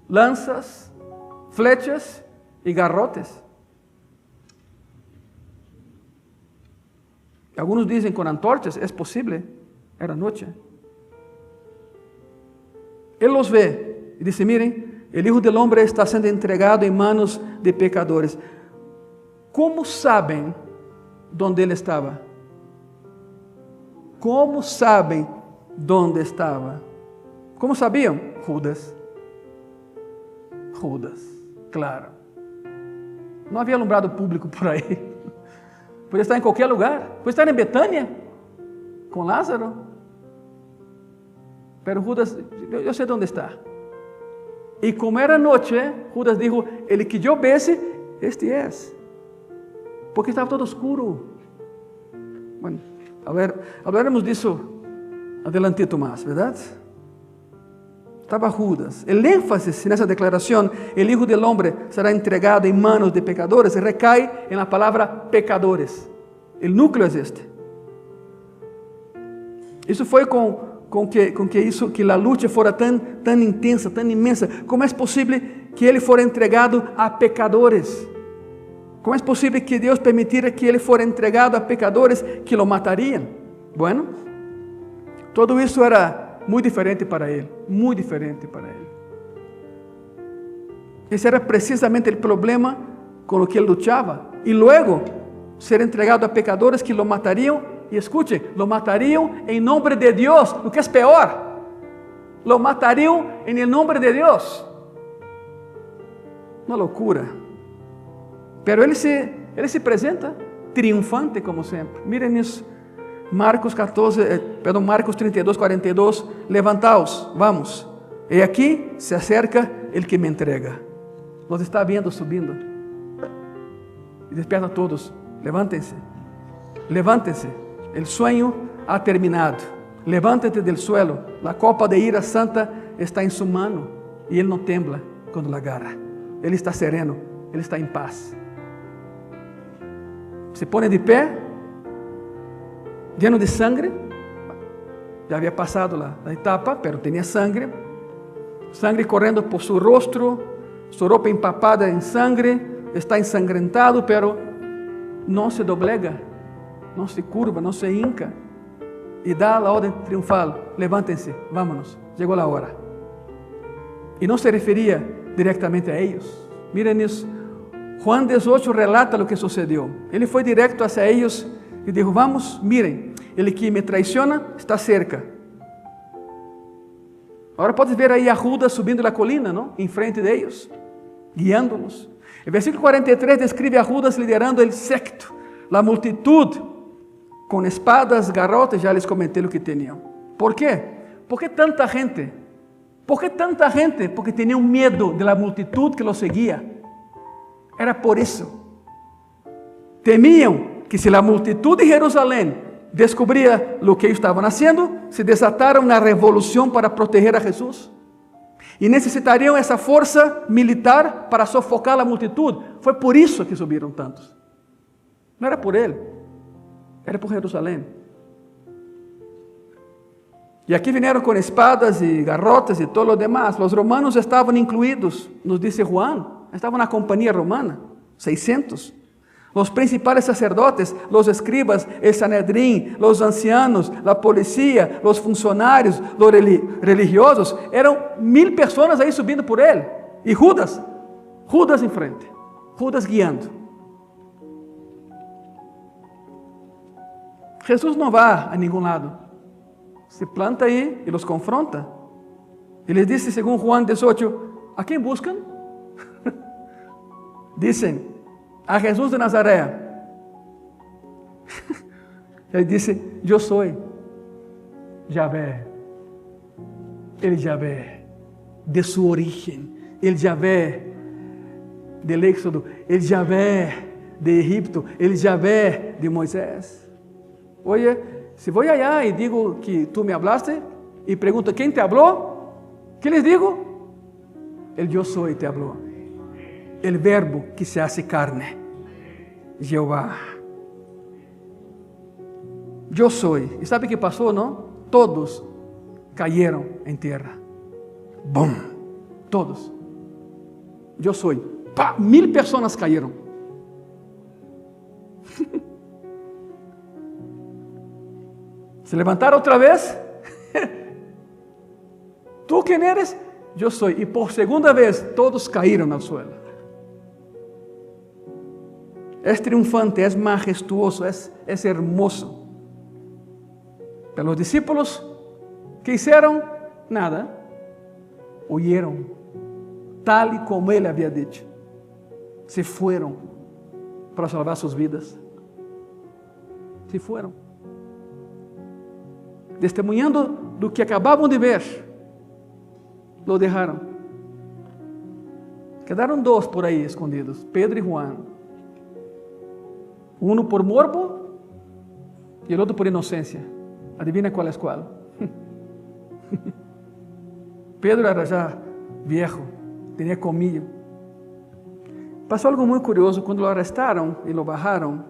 lanças, flechas e garrotes. Alguns dizem com antorchas, é possível, era noite. Ele los vê e diz: miren, el Hijo del Hombre está sendo entregado em manos de pecadores. Como sabem onde ele estava? Como sabem onde estava? Como sabiam? Judas. Judas, claro. Não havia alumbrado público por aí. Podia estar em qualquer lugar. Podia estar em Betânia, com Lázaro. Pero Judas, eu sei onde está. E como era noite, Judas disse: ele que eu visse, este é. Porque estava todo escuro. Bueno, hablaremos disso adelantito mais, verdade? Estava Judas. O ênfase nessa declaração, o Hijo del Hombre será entregado em manos de pecadores, recai na palavra pecadores. O núcleo é este. Isso foi com que a luta fora tão intensa, tão imensa. Como é possível que ele fora entregado a pecadores? Como é possível que Deus permitira que ele fora entregado a pecadores que o matariam? Bueno, tudo isso era muito diferente para ele, muito diferente para ele. Esse era precisamente o problema com o que ele lutava. E logo, ser entregado a pecadores que o matariam, e escute, lo matariam em nome de Deus, o que é pior, lo matariam em nome de Deus. Uma loucura. Pero ele se apresenta triunfante como sempre. Miren isso. Marcos 32, 42, levantaos, vamos. E aqui se acerca el que me entrega. Nos está vendo subindo. E desperta a todos. levántense, levántense, el sueño ha terminado, levántate del suelo, la copa de ira santa está en su mano y Él no tembla cuando la agarra, Él está sereno, Él está en paz. Se pone de pé, lleno de sangre, ya había pasado la etapa, pero tenía sangre corriendo por su rostro, su ropa empapada en sangre, está ensangrentado, pero no se doblega, no se curva, no se hinca, y da la orden triunfal, levántense, vámonos, llegó la hora. Y no se refería directamente a ellos. Miren eso, Juan 18 relata lo que sucedió. Ele foi directo hacia ellos y dijo, vamos, miren, el que me traiciona está cerca. Agora podes ver aí a Judas subindo la colina, ¿no? En frente de ellos, guiándonos. El versículo 43 describe a Judas liderando el secto, la multitud, con espadas, garrotes, ya les comenté lo que tenían. ¿Por qué? ¿Por qué tanta gente? ¿Por qué tanta gente? Porque tenían miedo de la multitud que los seguía. Era por eso. Temían que si la multitud de Jerusalén descubría lo que ellos estaban haciendo, se desatara una revolución para proteger a Jesús. Y necesitarían esa fuerza militar para sofocar la multitud. Fue por eso que subieron tantos. No era por él, era por Jerusalén. Y aquí vinieron con espadas y garrotes y todo lo demás. Los romanos estaban incluidos, nos dice Juan. Estaban en la compañía romana, 600. Los principales sacerdotes, los escribas, el Sanedrín, los ancianos, la policía, los funcionarios, los religiosos. Eran 1000 personas ahí subiendo por él. Y Judas enfrente, Judas guiando. Jesús no va a ningún lado. Se planta ahí y los confronta. Y les dice, según Juan 18, ¿a quién buscan? Dicen, a Jesús de Nazaret. Él dice, yo soy Yahvé, el Yahvé de su origen, el Yahvé del Éxodo, el Yahvé de Egipto, el Yahvé de Moisés. Oye, si voy allá y digo que tú me hablaste y pregunto, ¿quién te habló? ¿Qué les digo? El yo soy te habló. El verbo que se hace carne. Jehová. Yo soy. ¿Y sabe qué pasó, no? Todos cayeron en tierra. ¡Bum! Todos. Yo soy. ¡Pah! 1000 personas cayeron. Se levantaron otra vez. ¿Tú quién eres? Yo soy. Y por segunda vez todos cayeron al suelo. Es triunfante, es majestuoso, es hermoso. Pero los discípulos, ¿qué hicieron? Nada. Huyeron, tal y como Él había dicho. Se fueron para salvar sus vidas. Se fueron. Testemunhando do que acabavam de ver, lo dejaron. Quedaram 2 por aí escondidos, Pedro e Juan. Uno por morbo y el otro por inocencia. Adivina cuál es cuál. Pedro era ya viejo, tenía colmillo. Pasó algo muy curioso, cuando lo arrestaron y lo bajaron,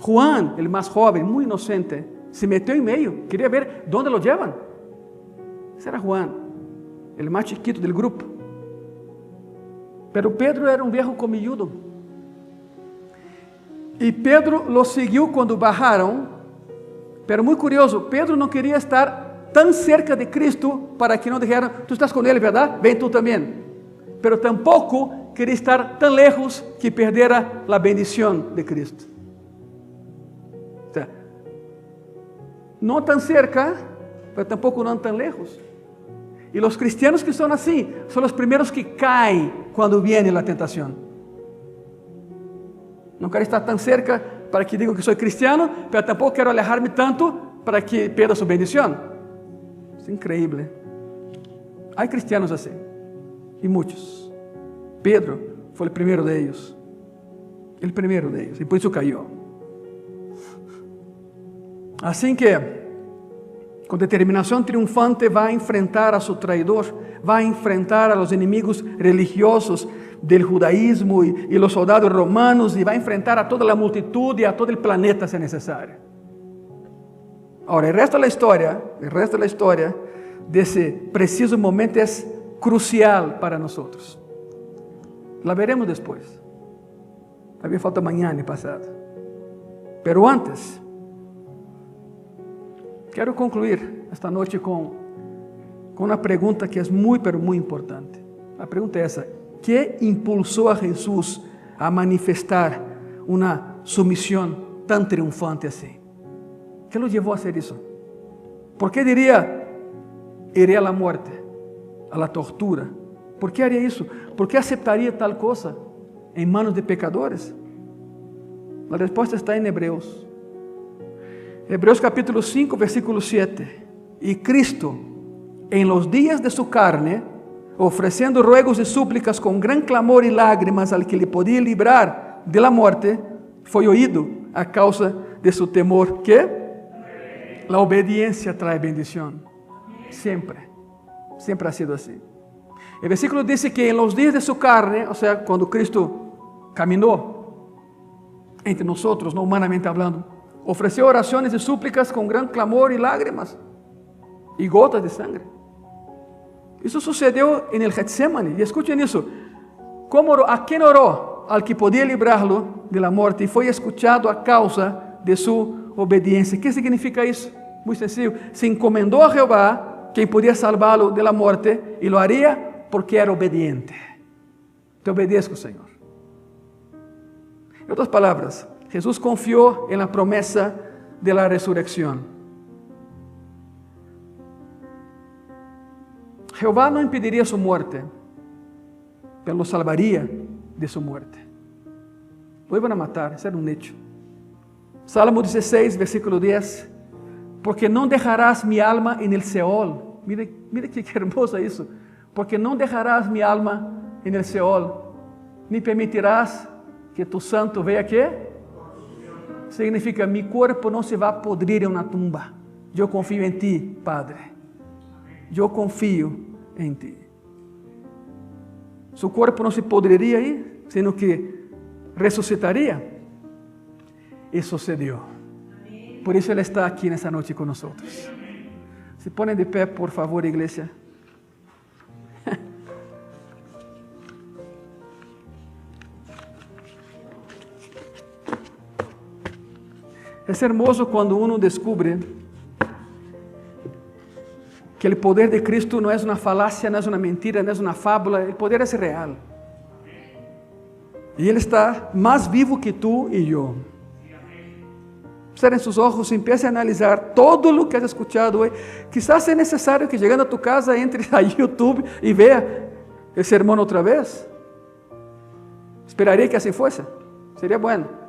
Juan, el más joven, muy inocente, se metió en medio, quería ver dónde lo llevan. Ese era Juan, el más chiquito del grupo. Pero Pedro era un viejo colmilludo. E Pedro lo seguiu quando bajaram, pero muito curioso, Pedro não queria estar tão cerca de Cristo para que não dijeran, tu estás com ele, verdade? Vem tu também. Pero tampouco queria estar tão lejos que perdera a bendição de Cristo. O sea, não tão cerca, pero tampouco não tão lejos. E os cristianos que são assim, são os primeiros que caem quando viene a tentação. Não quero estar tão cerca para que digam que sou cristiano, mas tampouco quero alejar-me tanto para que perda sua bendição. Isso é incrível. Há cristianos assim, e muitos. Pedro foi o primeiro deles. el primero de ellos, y por eso cayó. Así que, con determinación triunfante, va a enfrentar a su traidor, va a enfrentar a los enemigos religiosos del judaísmo y los soldados romanos, y va a enfrentar a toda la multitud y a todo el planeta si es necesario. Ahora, el resto de la historia de ese preciso momento es crucial para nosotros. La veremos después. Todavía falta mañana y pasado. Pero antes, quiero concluir esta noche con una pregunta que es muy, pero muy importante. La pregunta es esa: ¿qué impulsó a Jesús a manifestar una sumisión tan triunfante así? ¿Qué lo llevó a hacer eso? ¿Por qué diría, iré a la muerte, a la tortura? ¿Por qué haría eso? ¿Por qué aceptaría tal cosa en manos de pecadores? La respuesta está en Hebreos. Hebreos capítulo 5, versículo 7. Y Cristo, en los días de su carne, ofreciendo ruegos y súplicas con gran clamor y lágrimas al que le podía librar de la muerte, fue oído a causa de su temor. ¿Qué? La obediencia trae bendición. Siempre ha sido así. El versículo dice que en los días de su carne, o sea, cuando Cristo caminó entre nosotros, no humanamente hablando, ofreció oraciones y súplicas con gran clamor y lágrimas y gotas de sangre. Eso sucedió en el Getsemaní. Y escuchen eso. ¿A quién oró? Al que podía librarlo de la muerte, y fue escuchado a causa de su obediencia. ¿Qué significa eso? Muy sencillo. Se encomendó a Jehová, quien podía salvarlo de la muerte, y lo haría porque era obediente. Te obedezco, Señor. En otras palabras, Jesús confió en la promesa de la resurrección. Jehová no impediría su muerte, pero lo salvaría de su muerte. Lo iban a matar, ese era un hecho. Salmo 16, versículo 10. Porque no dejarás mi alma en el Seol. Mire qué hermoso eso. Porque no dejarás mi alma en el Seol, ni permitirás que tu santo vea ¿qué? Significa, mi cuerpo no se va a podrir en una tumba. Yo confío en ti, Padre. Yo confío en ti. Su cuerpo no se podriría ahí, sino que resucitaría. Y sucedió. Por eso Él está aquí en esta noche con nosotros. Se ponen de pie, por favor, iglesia. Es hermoso cuando uno descubre que el poder de Cristo no es una falacia, no es una mentira, no es una fábula. El poder es real. Y Él está más vivo que tú y yo. Cierren sus ojos y empiece a analizar todo lo que has escuchado hoy. Quizás sea necesario que llegando a tu casa entre a YouTube y vea el sermón otra vez. Esperaría que así fuese. Sería bueno.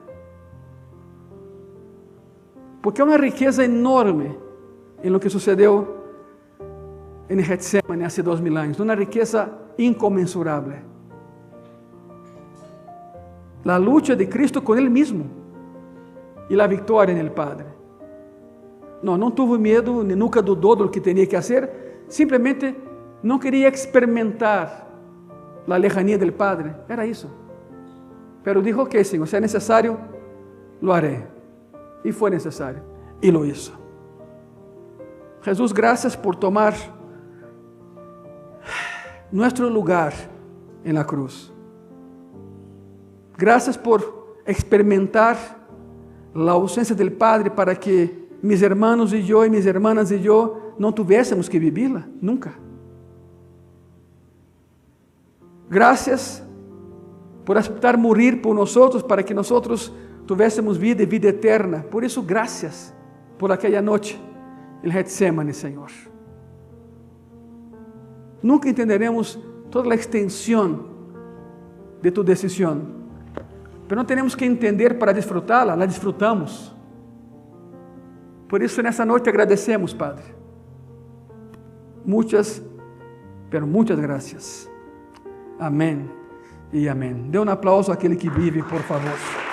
Porque hay una riqueza enorme en lo que sucedió en Getsemaní hace 2000 años. Una riqueza inconmensurable. La lucha de Cristo con Él mismo. Y la victoria en el Padre. No tuvo miedo, ni nunca dudó de lo que tenía que hacer. Simplemente no quería experimentar la lejanía del Padre. Era eso. Pero dijo, ok, Señor, si es necesario, lo haré. Y fue necesario. Y lo hizo. Jesús, gracias por tomar nuestro lugar en la cruz. Gracias por experimentar la ausencia del Padre para que mis hermanos y yo y mis hermanas y yo no tuviésemos que vivirla, nunca. Gracias por aceptar morir por nosotros para que nosotros tuviésemos vida y vida eterna. Por eso, gracias por aquella noche en Getsemaní, Señor. Nunca entenderemos toda la extensión de tu decisión. Pero no tenemos que entender para disfrutarla, la disfrutamos. Por isso, nessa noite, agradecemos, Padre. Muitas, pero muitas graças. Amém e amém. Dê um aplauso àquele que vive, por favor.